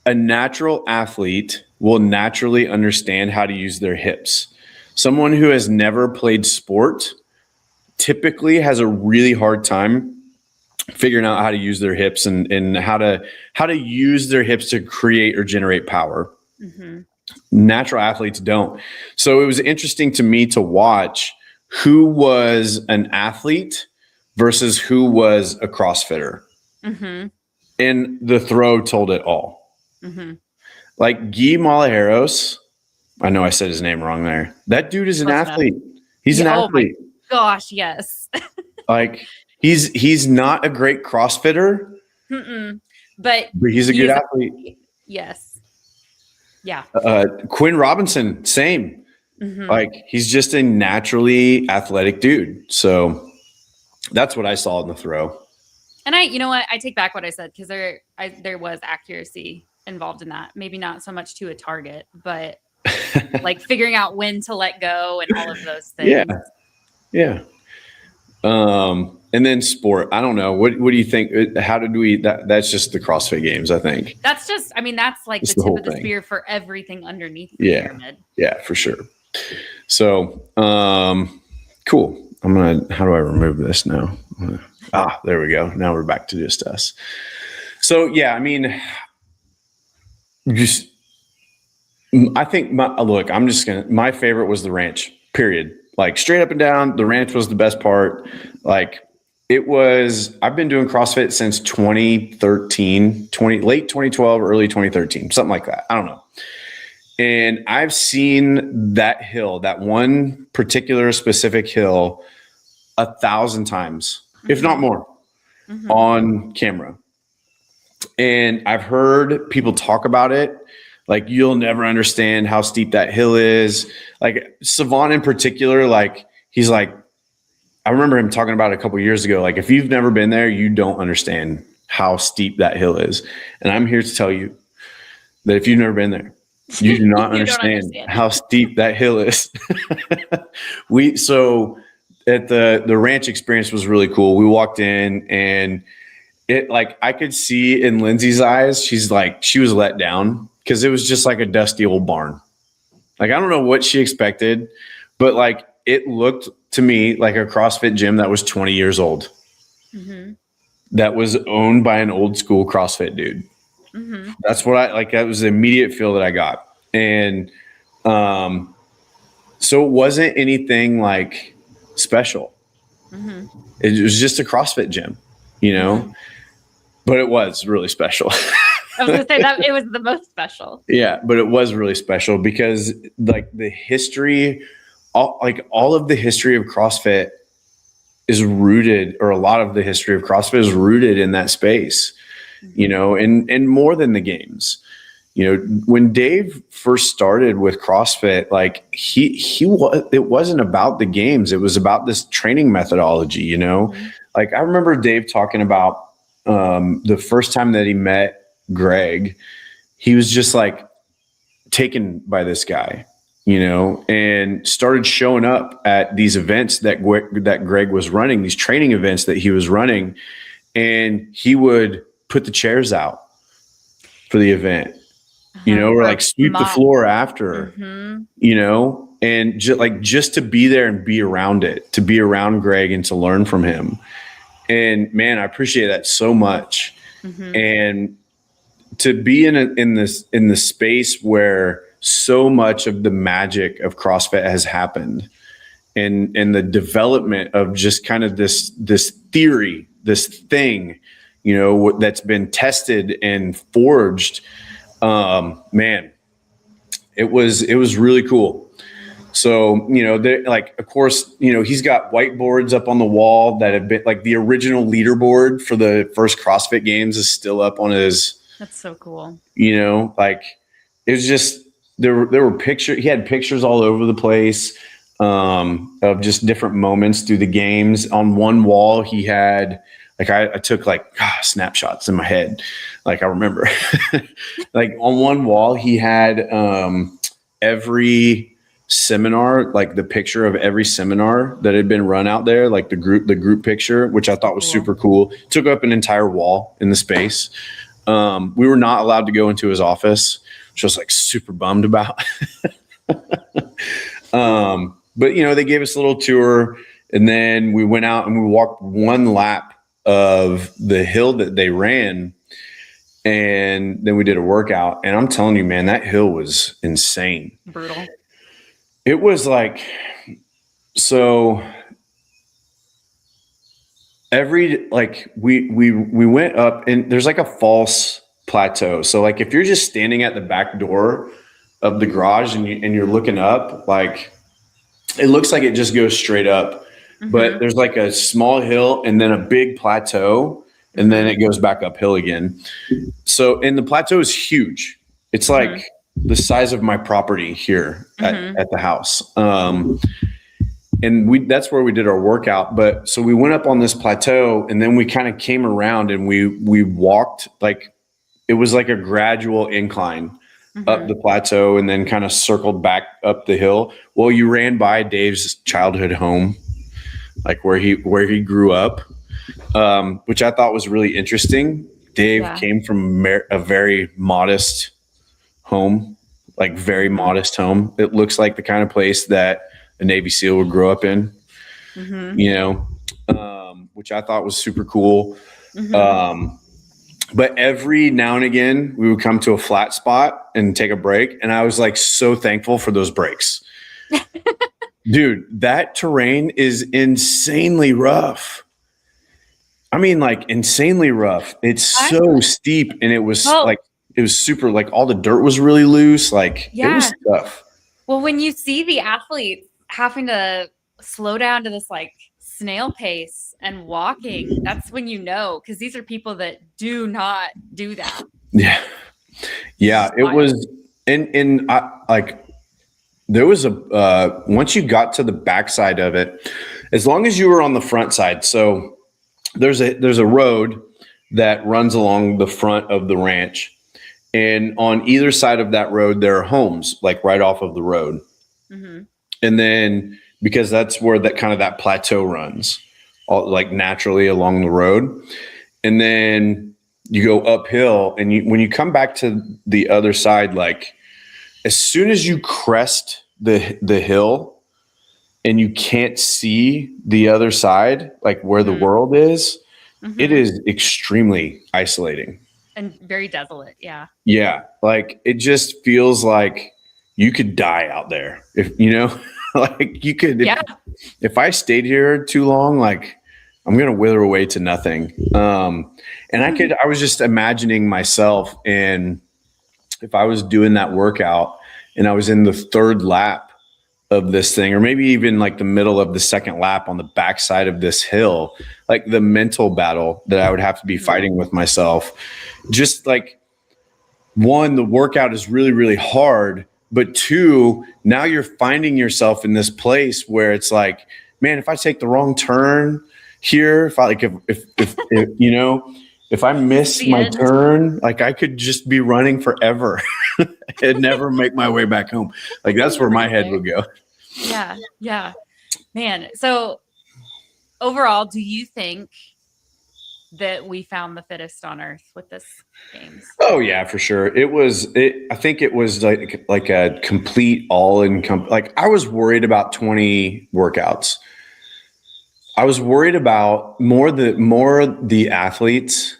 a natural athlete will naturally understand how to use their hips. Someone who has never played sport typically has a really hard time figuring out how to use their hips and how to use their hips to create or generate power. Mm-hmm. Natural athletes don't. So it was interesting to me to watch who was an athlete versus who was a CrossFitter. Mm-hmm. And the throw told it all. Mm-hmm. Like Guy Malajeros, I know I said his name wrong there. That dude is an athlete. He's an athlete. My gosh, yes. Like he's not a great CrossFitter, but he's a good athlete. Yes. Yeah. Quinn Robinson, same. Mm-hmm. Like he's just a naturally athletic dude. So that's what I saw in the throw. And you know what? I take back what I said because there was accuracy involved in that. Maybe not so much to a target, but like figuring out when to let go and all of those things. Yeah. Yeah. And then sport. I don't know. What do you think? How did we? That's just the CrossFit Games. I think that's just. I mean, that's like the tip of the spear for everything underneath the pyramid. Yeah, for sure. So, cool. How do I remove this now? There we go. Now we're back to just us. So yeah, I mean, I think my favorite was the ranch, period. Like straight up and down, the ranch was the best part. Like I've been doing CrossFit since 2013, late 2012, early 2013, something like that. I don't know. And I've seen that hill, that one particular specific hill 1,000 times, if not more, on camera. And I've heard people talk about it. Like, you'll never understand how steep that hill is. Like, Savon in particular, like, he's like, I remember him talking about it a couple of years ago. Like, if you've never been there, you don't understand how steep that hill is. And I'm here to tell you that if you've never been there, you do not understand how steep that hill is. So at the ranch experience was really cool. We walked in and it, like, I could see in Lindsay's eyes, she was let down because it was just like a dusty old barn. Like, I don't know what she expected, but like, it looked to me like a CrossFit gym that was 20 years old. Mm-hmm. that was owned by an old school CrossFit dude. Mm-hmm. That's what I like. That was the immediate feel that I got. And so it wasn't anything like special. Mm-hmm. It was just a CrossFit gym, you know, Mm-hmm. but it was really special. I was gonna say that it was the most special. Yeah, but it was really special because like the history, all of the history of CrossFit is rooted, or a lot of the history of CrossFit is rooted in that space, you know, and more than the games. You know, when Dave first started with CrossFit, like it wasn't about the games. It was about this training methodology, you know. Mm-hmm. Like I remember Dave talking about the first time that he met Greg, he was just like taken by this guy, you know, and started showing up at these events that Greg was running, these training events that he was running, and he would put the chairs out for the event, you know, or like sweep the floor after, you know, and just to be there and be around it, to be around Greg and to learn from him. And man, I appreciate that so much. And to be in the space where so much of the magic of CrossFit has happened, and the development of just kind of this theory, this thing, you know, that's been tested and forged. Man, it was really cool. So, you know, like, of course, you know, he's got whiteboards up on the wall that have been like the original leaderboard for the first CrossFit Games is still up on his. That's so cool. You know, like it was just, there were pictures. He had pictures all over the place of just different moments through the games. On one wall, he had like, I took like snapshots in my head. Like I remember like on one wall, he had every seminar, like the picture of every seminar that had been run out there, like the group picture, which I thought was super cool. Took up an entire wall in the space. We were not allowed to go into his office, which I was like super bummed about. But you know, they gave us a little tour, and then we went out and we walked one lap of the hill that they ran, and then we did a workout. And I'm telling you, man, that hill was insane. Brutal. It was like, so we went up, and there's like a false plateau. So like if you're just standing at the back door of the garage and you're looking up, like it looks like it just goes straight up, but there's like a small hill and then a big plateau, and then it goes back uphill again. So, and the plateau is huge. It's like the size of my property here at the house. And that's where we did our workout. But so we went up on this plateau, and then we kind of came around and we walked, like it was like a gradual incline up the plateau, and then kind of circled back up the hill. Well, you ran by Dave's childhood home, like where he grew up, which I thought was really interesting. Dave came from a very modest home, like very modest home. It looks like the kind of place that a Navy SEAL would grow up in, you know, which I thought was super cool. But every now and again, we would come to a flat spot and take a break. And I was like so thankful for those breaks. Dude, that terrain is insanely rough. I mean, like insanely rough. It's so steep, and it was like, it was super, like all the dirt was really loose. Like it was tough. Well, when you see the athletes having to slow down to this like snail pace and walking, that's when you know, because these are people that do not do that. Yeah, it was. And I like, there was once you got to the backside of it, as long as you were on the front side. So there's a road that runs along the front of the ranch, and on either side of that road there are homes, like right off of the road. And then because that's where that plateau runs, all, like naturally along the road, and then you go uphill, and when you come back to the other side, like as soon as you crest the hill and you can't see the other side, like where the world is, it is extremely isolating and very desolate. Yeah. Yeah, like it just feels like you could die out there if you know, like you could. If I stayed here too long, like I'm gonna wither away to nothing. And I was just imagining myself, and if I was doing that workout and I was in the third lap of this thing, or maybe even like the middle of the second lap on the backside of this hill, like the mental battle that I would have to be fighting with myself, just like. One, the workout is really, really hard, but two, now you're finding yourself in this place where it's like, man, if I take the wrong turn here, if I like, if you know, if I miss my turn, like I could just be running forever and never make my way back home. Like that's where my head would go. Yeah. Yeah, man. So overall, do you think that we found the fittest on earth with this games? Oh yeah, for sure. I think it was like a complete like I was worried about 20 workouts. I was worried about more the athletes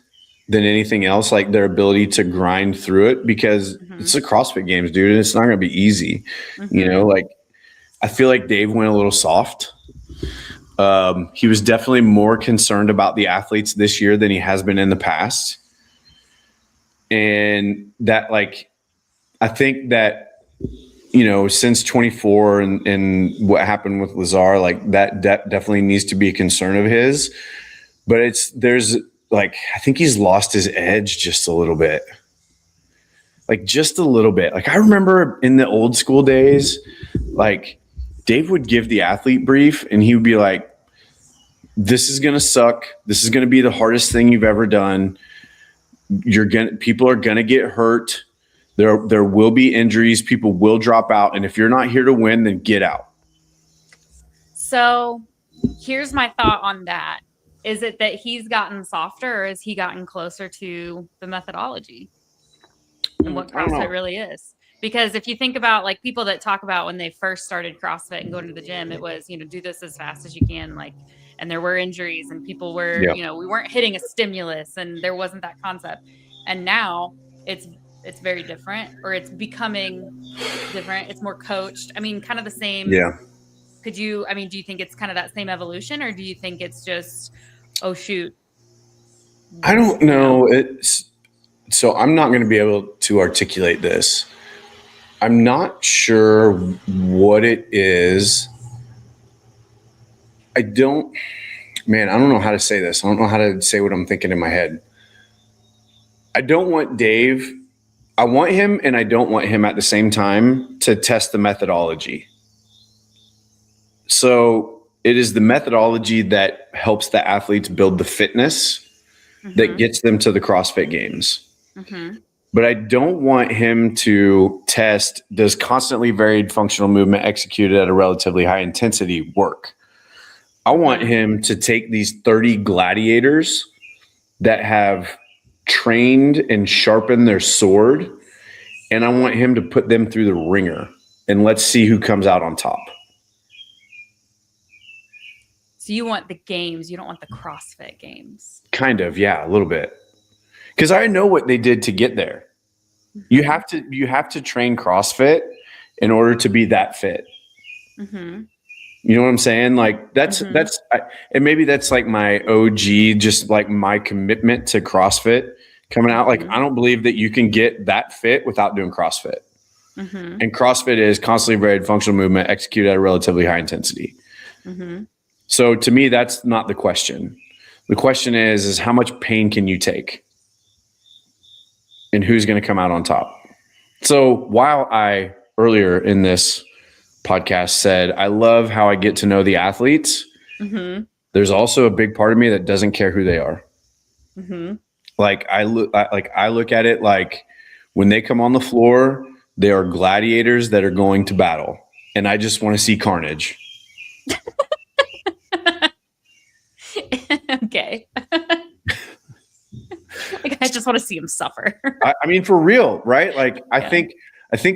than anything else, like their ability to grind through it, because it's the CrossFit Games, dude, and it's not going to be easy. You know, like I feel like Dave went a little soft. He was definitely more concerned about the athletes this year than he has been in the past. And that, like, I think that, you know, since 24 and what happened with Lazar, like that definitely needs to be a concern of his. But I think he's lost his edge just a little bit. Like just a little bit. Like I remember in the old school days, like Dave would give the athlete brief and he would be like, this is going to suck. This is going to be the hardest thing you've ever done. People are going to get hurt. There will be injuries. People will drop out. And if you're not here to win, then get out. So here's my thought on that. Is it that he's gotten softer, or has he gotten closer to the methodology and what CrossFit really is? Because if you think about like people that talk about when they first started CrossFit and going to the gym, it was, you know, do this as fast as you can. Like, and there were injuries and people were, you know, we weren't hitting a stimulus and there wasn't that concept. And now it's very different, or it's becoming different. It's more coached. I mean, kind of the same. Yeah. Do you think it's kind of that same evolution, or do you think it's just, oh shoot? I don't know. So I'm not going to be able to articulate this. I'm not sure what it is. I don't know how to say this. I don't know how to say what I'm thinking in my head. I don't want Dave. I want him and I don't want him at the same time to test the methodology. So it is the methodology that helps the athletes build the fitness that gets them to the CrossFit Games. But I don't want him to test, does constantly varied functional movement executed at a relatively high intensity work? I want him to take these 30 gladiators that have trained and sharpened their sword, and I want him to put them through the ringer, and let's see who comes out on top. So you want the games, you don't want the CrossFit Games. Kind of, yeah, a little bit. Because I know what they did to get there. You have to train CrossFit in order to be that fit. You know what I'm saying? Like and maybe that's like my OG, just like my commitment to CrossFit coming out. Like I don't believe that you can get that fit without doing CrossFit. And CrossFit is constantly varied functional movement executed at a relatively high intensity. So to me, that's not the question. The question is how much pain can you take? And who's going to come out on top? So while I earlier in this podcast said, I love how I get to know the athletes, there's also a big part of me that doesn't care who they are. Like I look at it like when they come on the floor, they are gladiators that are going to battle. And I just want to see carnage. Okay. Like, I just want to see him suffer. I mean, for real, right? Like, I think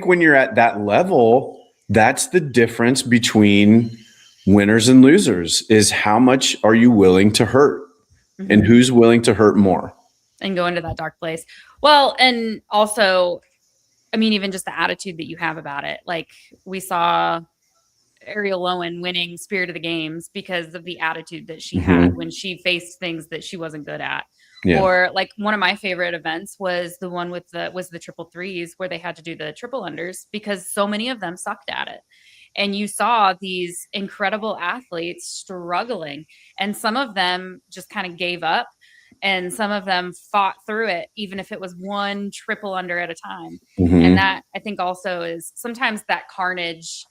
when you're at that level, that's the difference between winners and losers, is how much are you willing to hurt? and who's willing to hurt more and go into that dark place. Well, and also, I mean, even just the attitude that you have about it. Like we saw Ariel Lowen winning Spirit of the Games because of the attitude that she had when she faced things that she wasn't good at. Yeah. Or like one of my favorite events was the one with the triple threes where they had to do the triple unders because so many of them sucked at it. And you saw these incredible athletes struggling, and some of them just kind of gave up, and some of them fought through it, even if it was one triple under at a time. And that, I think, also is sometimes that carnage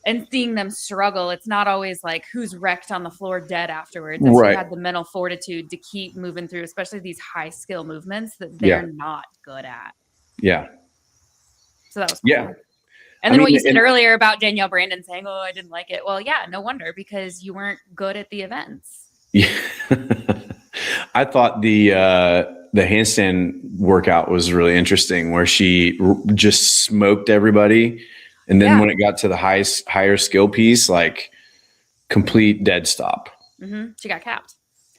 and seeing them struggle. It's not always like who's wrecked on the floor dead afterwards. It's who had the mental fortitude to keep moving through, especially these high skill movements that they're not good at. Yeah. So that was cool. Yeah. And then what you said earlier about Danielle Brandon saying, "Oh, I didn't like it." Well, yeah, no wonder, because you weren't good at the events. Yeah. I thought the handstand workout was really interesting, where she just smoked everybody, and then when it got to the higher skill piece, like complete dead stop. She got capped.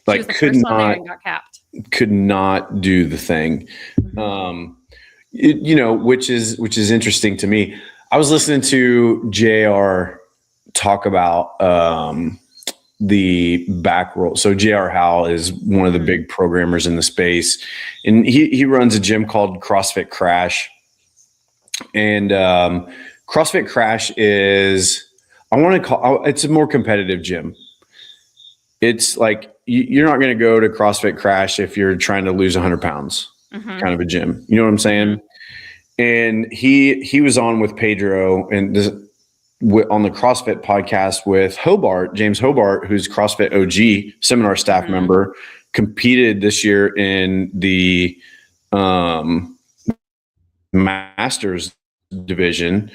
Like she was the first one there and got capped. Could not do the thing. Which is interesting to me. I was listening to JR talk about the back roll. So JR Howell is one of the big programmers in the space, and he runs a gym called CrossFit Crash. And CrossFit Crash is, it's a more competitive gym. It's like you're not going to go to CrossFit Crash if you're trying to lose 100 pounds, kind of a gym. You know what I'm saying? And he was on with Pedro and on the CrossFit podcast with Hobart, James Hobart, who's CrossFit OG seminar staff member, competed this year in the Masters division.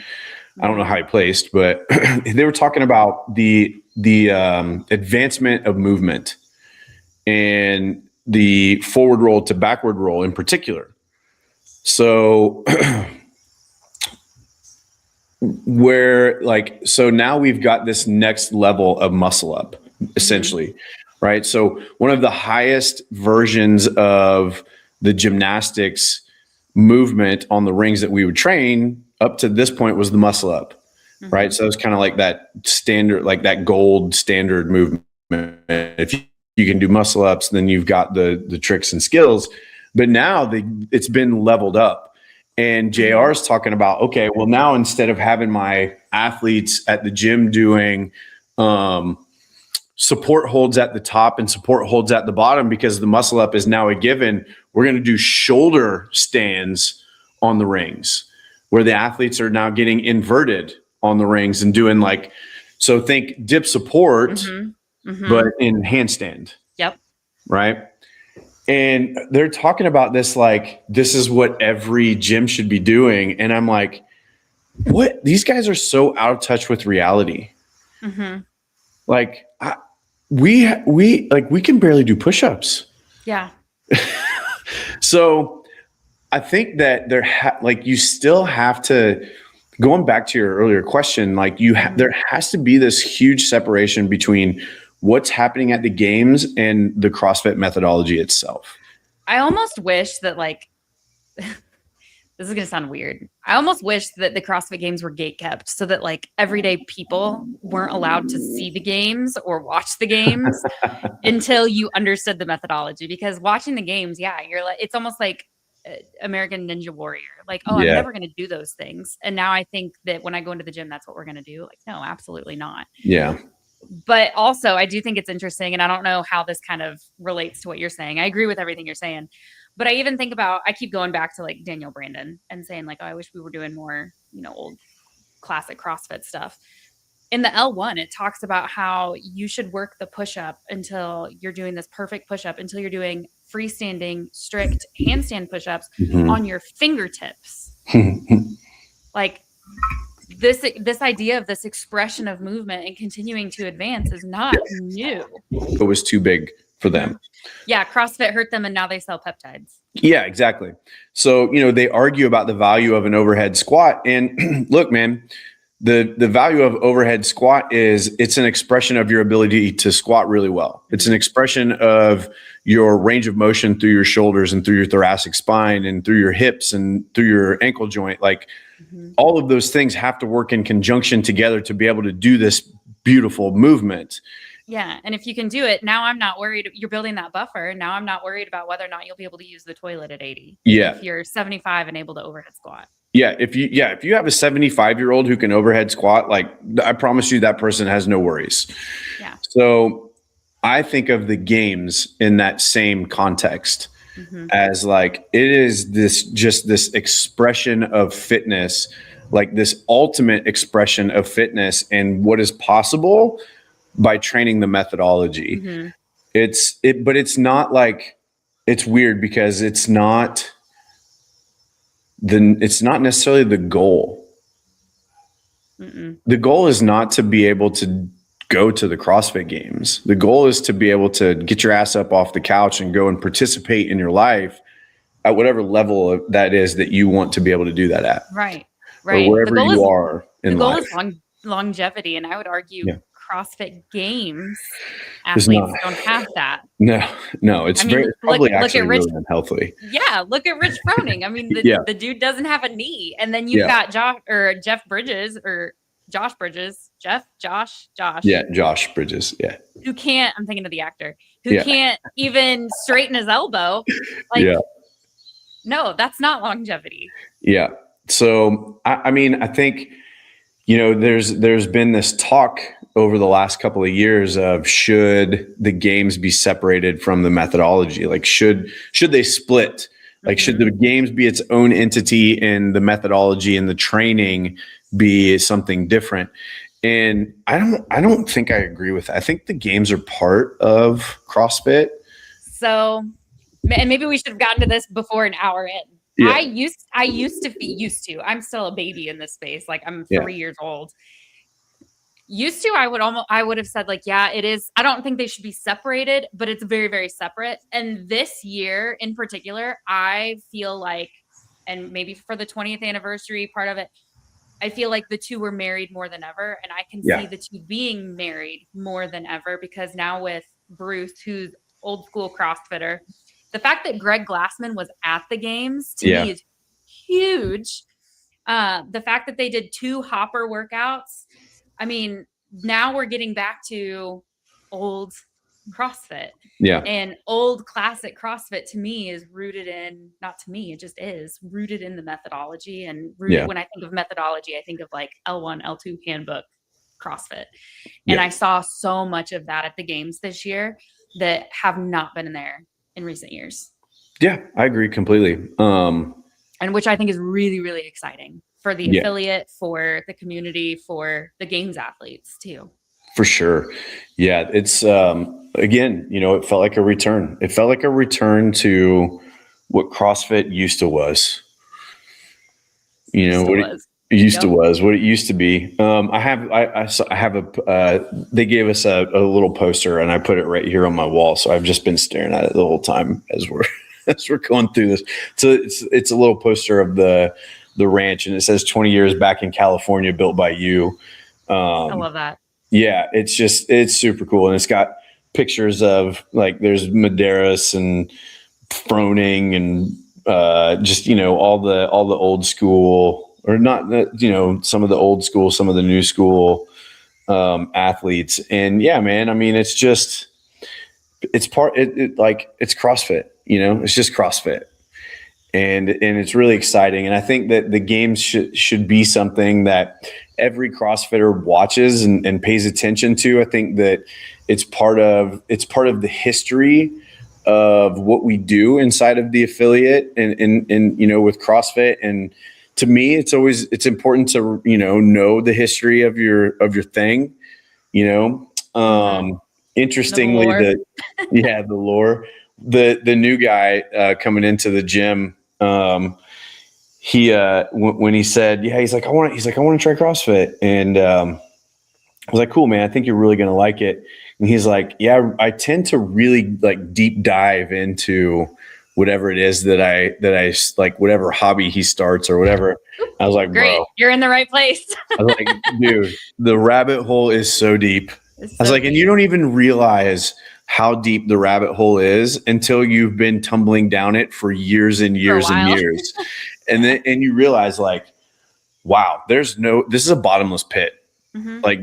I don't know how he placed, but they were talking about the advancement of movement and the forward roll to backward roll in particular. So so now we've got this next level of muscle up, essentially, right? So one of the highest versions of the gymnastics movement on the rings that we would train up to this point was the muscle up, right? So it's kind of like that standard, like that gold standard movement. If you can do muscle ups, then you've got the tricks and skills. But now it's been leveled up. And JR is talking about, okay, well, now instead of having my athletes at the gym doing support holds at the top and support holds at the bottom because the muscle up is now a given, we're going to do shoulder stands on the rings where the athletes are now getting inverted on the rings and doing so think dip support, but in handstand. Yep. Right. And they're talking about this like this is what every gym should be doing. And I'm like, what? These guys are so out of touch with reality. Like we can barely do push-ups. Yeah. So I think that you still have to, going back to your earlier question, there has to be this huge separation between what's happening at the games and the CrossFit methodology itself. I almost wish that this is going to sound weird. I almost wish that the CrossFit games were gate kept so that everyday people weren't allowed to see the games or watch the games until you understood the methodology, because watching the games, you're it's almost like American Ninja Warrior. I'm never going to do those things. And now I think that when I go into the gym, that's what we're going to do. No, absolutely not. Yeah. But also, I do think it's interesting, and I don't know how this kind of relates to what you're saying. I agree with everything you're saying, but I even think about, I keep going back to Danielle Brandon and saying I wish we were doing more, old classic CrossFit stuff. In the L1, it talks about how you should work the push-up until you're doing this perfect push-up, until you're doing freestanding, strict handstand push-ups on your fingertips. This idea of this expression of movement and continuing to advance is not new. It was too big for them. Yeah, CrossFit hurt them, and now they sell peptides. Yeah, exactly. So, they argue about the value of an overhead squat. And look, man, the value of overhead squat is it's an expression of your ability to squat really well. It's an expression of your range of motion through your shoulders and through your thoracic spine and through your hips and through your ankle joint. Like all of those things have to work in conjunction together to be able to do this beautiful movement. Yeah. And if you can do it, now I'm not worried. You're building that buffer. Now I'm not worried about whether or not you'll be able to use the toilet at 80. Yeah. If you're 75 and able to overhead squat. Yeah, if you have a 75-year-old who can overhead squat, like I promise you that person has no worries. Yeah. So I think of the games in that same context as like it is this expression of fitness, like this ultimate expression of fitness and what is possible by training the methodology. But it's not like, it's weird because it's not necessarily the goal. The goal is not to be able to go to the CrossFit Games. The goal is to be able to get your ass up off the couch and go and participate in your life at whatever level that is that you want to be able to do that at. Right. Or wherever you are in life. The goal is longevity. And I would argue CrossFit Games athletes don't have that. No, it's probably actually really unhealthy. Yeah, look at Rich Froning. I mean, the dude doesn't have a knee, and then you've got Josh Bridges. Yeah, Josh Bridges. Yeah, who can't? I'm thinking of the actor who can't even straighten his elbow. Like, no, that's not longevity. Yeah. So I mean, I think there's been this talk over the last couple of years of should the games be separated from the methodology? Like should they split? Like should the games be its own entity and the methodology and the training be something different? And I don't think I agree with that. I think the games are part of CrossFit. So, and maybe we should have gotten to this before an hour in. Yeah. I used to. I'm still a baby in this space. Like I'm 3 years old. Used to, I would have said like, yeah, it is. I don't think they should be separated, but it's very, very separate. And this year in particular, I feel like, and maybe for the 20th anniversary part of it, I feel like the two were married more than ever. And I can see the two being married more than ever because now with Bruce, who's old school CrossFitter, the fact that Greg Glassman was at the games to me is huge. The fact that they did 2 hopper workouts. I mean, now we're getting back to old CrossFit. Yeah. And old classic CrossFit to me is rooted in, not to me, it just is rooted in the methodology and rooted when I think of methodology, I think of like L1, L2 handbook CrossFit. And I saw so much of that at the games this year that have not been there in recent years. Yeah, I agree completely. And which I think is really, really exciting for the affiliate, for the community, for the games athletes too. For sure. Yeah. It's, again, it felt like a return. It felt like a return to what CrossFit used to was, what it used to be. I have they gave us a little poster and I put it right here on my wall. So I've just been staring at it the whole time as we're going through this. So it's a little poster of the ranch and it says 20 years back in California, built by you. I love that. Yeah. It's super cool. And it's got pictures of like, there's Medeiros and Froning and all the old school or not, some of the old school, some of the new school athletes. And yeah, man, I mean, it's just, it's CrossFit, it's just CrossFit. And it's really exciting. And I think that the games should be something that every CrossFitter watches and pays attention to. I think that it's part of the history of what we do inside of the affiliate and with CrossFit. And to me, it's important to, know the history of your thing, interestingly, the lore, the new guy coming into the gym, he when he said, he's like, I want to try CrossFit. And I was like, cool, man, I think you're really going to like it. And he's like, yeah, I tend to really like deep dive into whatever it is that I like, whatever hobby he starts or whatever. I was like, Great. bro, You're in the right place. I was like, dude, the rabbit hole is so deep. It's I was so like, and you deep. don't even realize how deep the rabbit hole is until you've been tumbling down it for years and years and while. years. And then, and you realize like, wow, this is a bottomless pit. Mhm. Like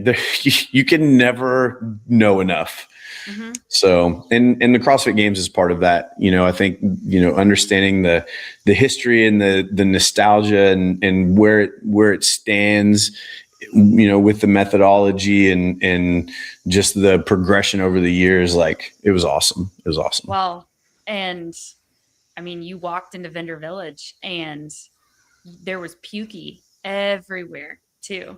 you can never know enough. Mhm. So, and the CrossFit Games is part of that. You know, I think, you know, understanding the history and the nostalgia and where it stands, you know, with the methodology and just the progression over the years, like it was awesome. It was awesome. Well, and I mean, you walked into Vendor Village and there was pukey everywhere too,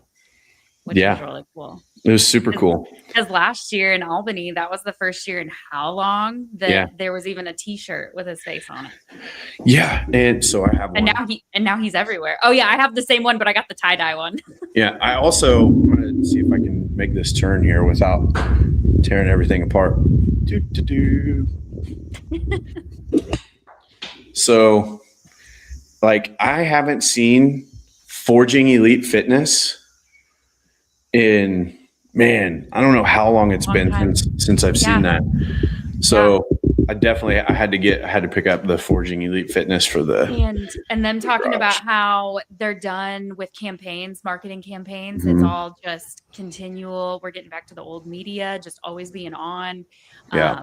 which was really cool. It was super cool. Because last year in Albany, that was the first year in how long that there was even a T-shirt with his face on it. Yeah, and so I have one. And now he's everywhere. Oh yeah, I have the same one, but I got the tie-dye one. Yeah, I'm gonna see if I can make this turn here without tearing everything apart. So, like, I haven't seen Forging Elite Fitness in, man, I don't know how long it's been since I've seen that. So I had to pick up the Forging Elite Fitness for the and them talking about how they're done with campaigns, marketing campaigns. Mhm. It's all just continual. We're getting back to the old media, just always being on. Yeah.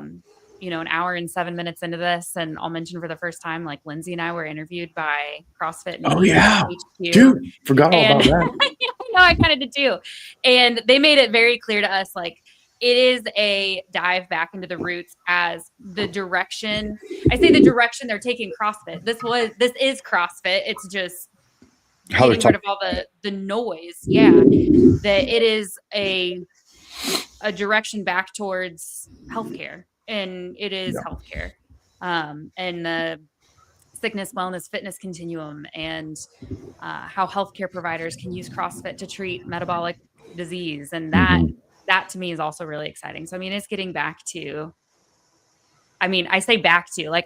You know, an hour and 7 minutes into this, and I'll mention for the first time, like Lindsay and I were interviewed by CrossFit. Oh yeah, HQ. dude, forgot all about that. No, I kind of did too. And they made it very clear to us, like, it is a dive back into the roots as the direction. I say the direction they're taking CrossFit. This is CrossFit. It's just How they're getting rid of all the noise. Yeah, that it is a direction back towards healthcare, and it is healthcare, and the sickness, wellness, fitness continuum, and how healthcare providers can use CrossFit to treat metabolic disease, and that to me is also really exciting. So I mean, it's getting back to. I mean, I say back to, like,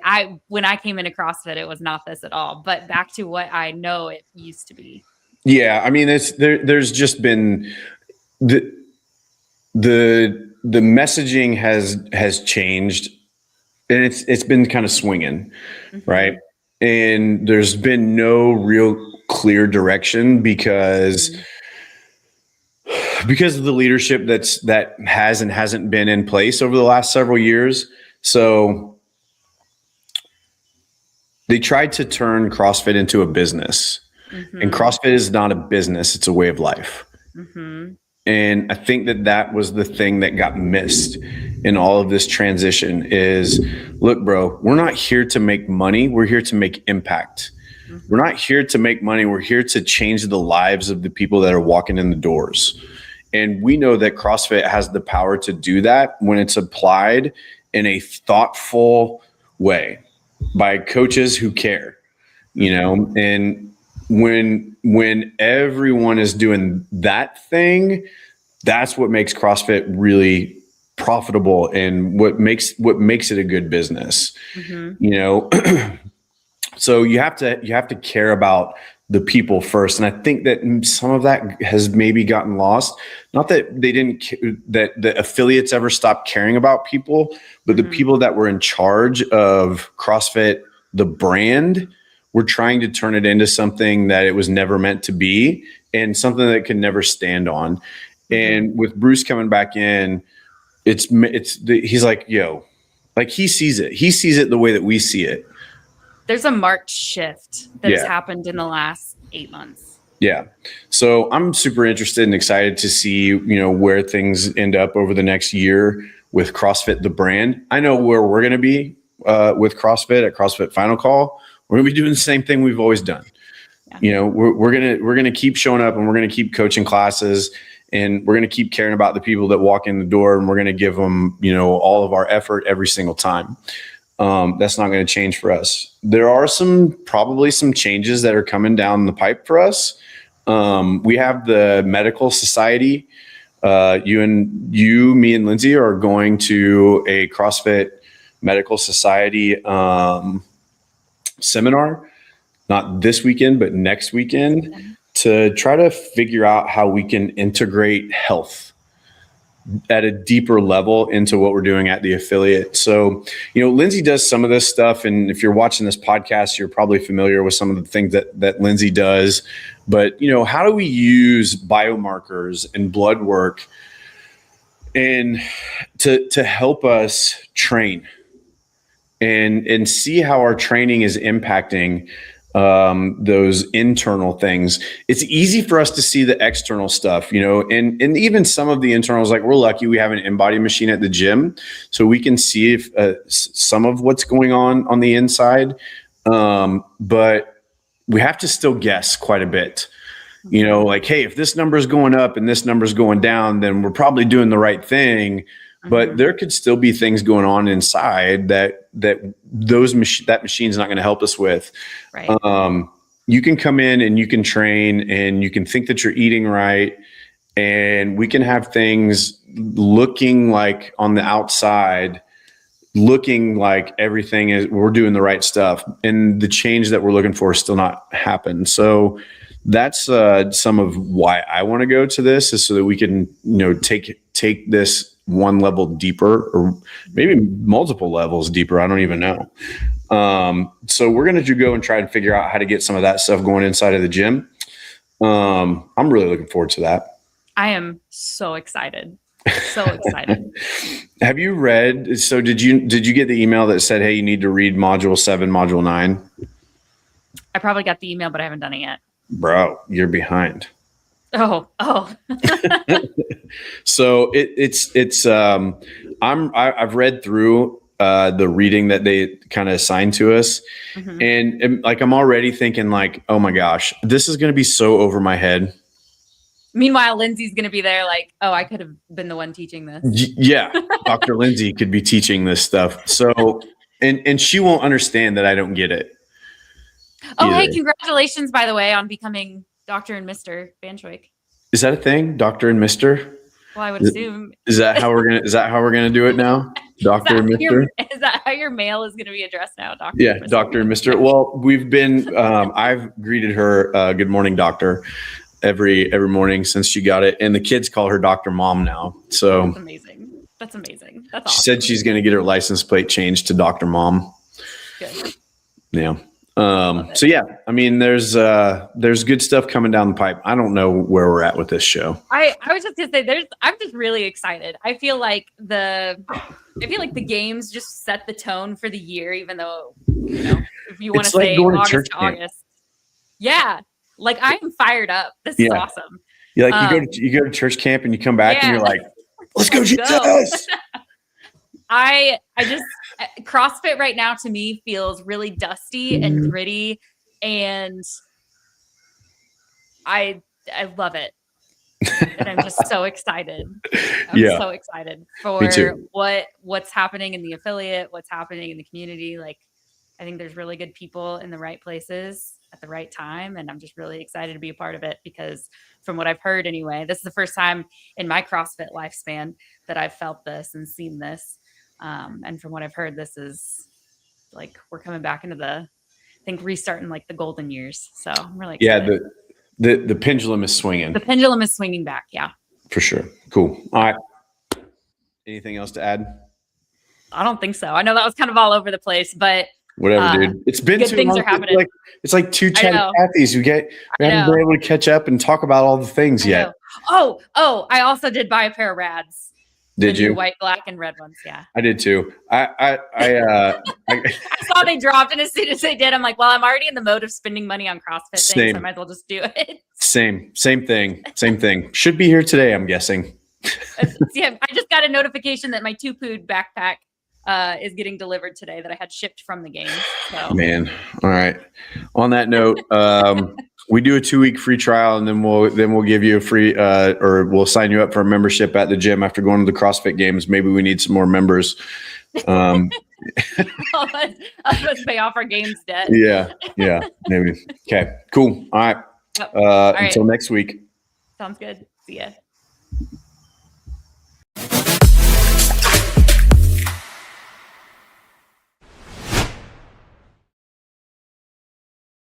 when I came into CrossFit, it was not this at all, but back to what I know it used to be. Yeah, I mean, there's just been the messaging has changed, and it's been kind of swinging, right? And there's been no real clear direction because of the leadership that has and hasn't been in place over the last several years. So they tried to turn CrossFit into a business, and CrossFit is not a business; it's a way of life. And I think that was the thing that got missed in all of this transition is, look, bro, we're not here to make money. We're here to make impact. We're not here to make money. We're here to change the lives of the people that are walking in the doors. And we know that CrossFit has the power to do that when it's applied in a thoughtful way by coaches who care, you know, and when everyone is doing that thing, that's what makes CrossFit really profitable and what makes it a good business. You know, so you have to care about the people first, and I think that some of that has maybe gotten lost. Not that that the affiliates ever stopped caring about people, but the people that were in charge of CrossFit, the brand, we're trying to turn it into something that it was never meant to be and something that can never stand on. And with Bruce coming back in, he's like, yo, like he sees it the way that we see it. There's a marked shift that has happened in the last 8 months. Yeah. So I'm super interested and excited to see, you know, where things end up over the next year with CrossFit, the brand. I know where we're going to be with CrossFit at CrossFit Final Call. We're gonna be doing the same thing we've always done. You know, we're gonna keep showing up, and we're gonna keep coaching classes, and we're gonna keep caring about the people that walk in the door, and we're gonna give them, you know, all of our effort every single time. That's not gonna change for us. There are probably some changes that are coming down the pipe for us. We have the medical society. Me and Lindsay are going to a CrossFit medical society seminar, not this weekend, but next weekend, to try to figure out how we can integrate health at a deeper level into what we're doing at the affiliate. So, Lindsay does some of this stuff. And if you're watching this podcast, you're probably familiar with some of the things that Lindsay does. But, how do we use biomarkers and blood work and to help us train and see how our training is impacting those internal things? It's easy for us to see the external stuff, and even some of the internals, like we're lucky we have an InBody machine at the gym, so we can see if some of what's going on the inside. But we have to still guess quite a bit, like, hey, if this number is going up and this number is going down, then we're probably doing the right thing. But there could still be things going on inside that machine's not going to help us with. Right. You can come in and you can train and you can think that you're eating right, and we can have things looking like on the outside, looking like everything is, we're doing the right stuff, and the change that we're looking for still not happen. So that's some of why I want to go to this, is so that we can, take this one level deeper, or maybe multiple levels deeper. I don't even know. So we're going to go and try and figure out how to get some of that stuff going inside of the gym. I'm really looking forward to that. I am so excited. So excited. Have you read? So did you get the email that said, hey, you need to read module 7, module 9? I probably got the email, but I haven't done it yet. Bro, you're behind. Oh. So I've read through the reading that they kind of assigned to us, and like I'm already thinking like, oh my gosh, this is going to be so over my head. Meanwhile, Lindsay's going to be there like, oh, I could have been the one teaching this. Yeah, Dr. Lindsay could be teaching this stuff. So, and she won't understand that I don't get it. Oh, hey, congratulations, by the way, on becoming Dr. and Mr. Vanchwick. Is that a thing? Dr. and Mr.? Well, I would assume. Is that how we're gonna do it now? Dr. and Mr.? Is that how your mail is gonna be addressed now, Dr.? Yeah, Dr. and Mr. Well, we've been I've greeted her good morning, doctor, every morning since she got it. And the kids call her Dr. Mom now. So that's amazing. That's amazing. That's awesome. She said she's gonna get her license plate changed to Dr. Mom. Good. Yeah. So yeah, I mean, there's good stuff coming down the pipe. I don't know where we're at with this show. I was just gonna say I'm just really excited. I feel like the games just set the tone for the year, even though, if you want to say August to August. Yeah. Like I am fired up. This is awesome. Yeah, like you go to church camp and you come back and you're like, let's go Jesus. I just CrossFit right now to me feels really dusty and gritty, and I love it. And I'm just so excited. I'm so excited for what's happening in the affiliate, what's happening in the community. Like, I think there's really good people in the right places at the right time. And I'm just really excited to be a part of it, because from what I've heard anyway, this is the first time in my CrossFit lifespan that I've felt this and seen this. And from what I've heard, this is like, we're coming back into restarting like the golden years. So I'm really excited. Yeah. The pendulum is swinging. The pendulum is swinging back. Yeah, for sure. Cool. All right. Anything else to add? I don't think so. I know that was kind of all over the place, but whatever, dude. It's been good too things long. Are happening. It's like two chatty Cathys. We haven't been able to catch up and talk about all the things yet. Oh, I also did buy a pair of Rads. Did you? White, black, and red ones. Yeah, I did too. I saw they dropped, and as soon as they did, I'm like, well, I'm already in the mode of spending money on CrossFit things, so I might as well just do it. Same thing. Should be here today, I'm guessing. Yeah, I just got a notification that my 2-pood backpack is getting delivered today that I had shipped from the game. So. Man, all right. On that note, we do a 2-week free trial, and then we'll give you a free or we'll sign you up for a membership at the gym after going to the CrossFit Games. Maybe we need some more members. Let's pay off our games debt. Yeah, maybe. Okay, cool. All right. Yep. All right. Until next week. Sounds good. See ya.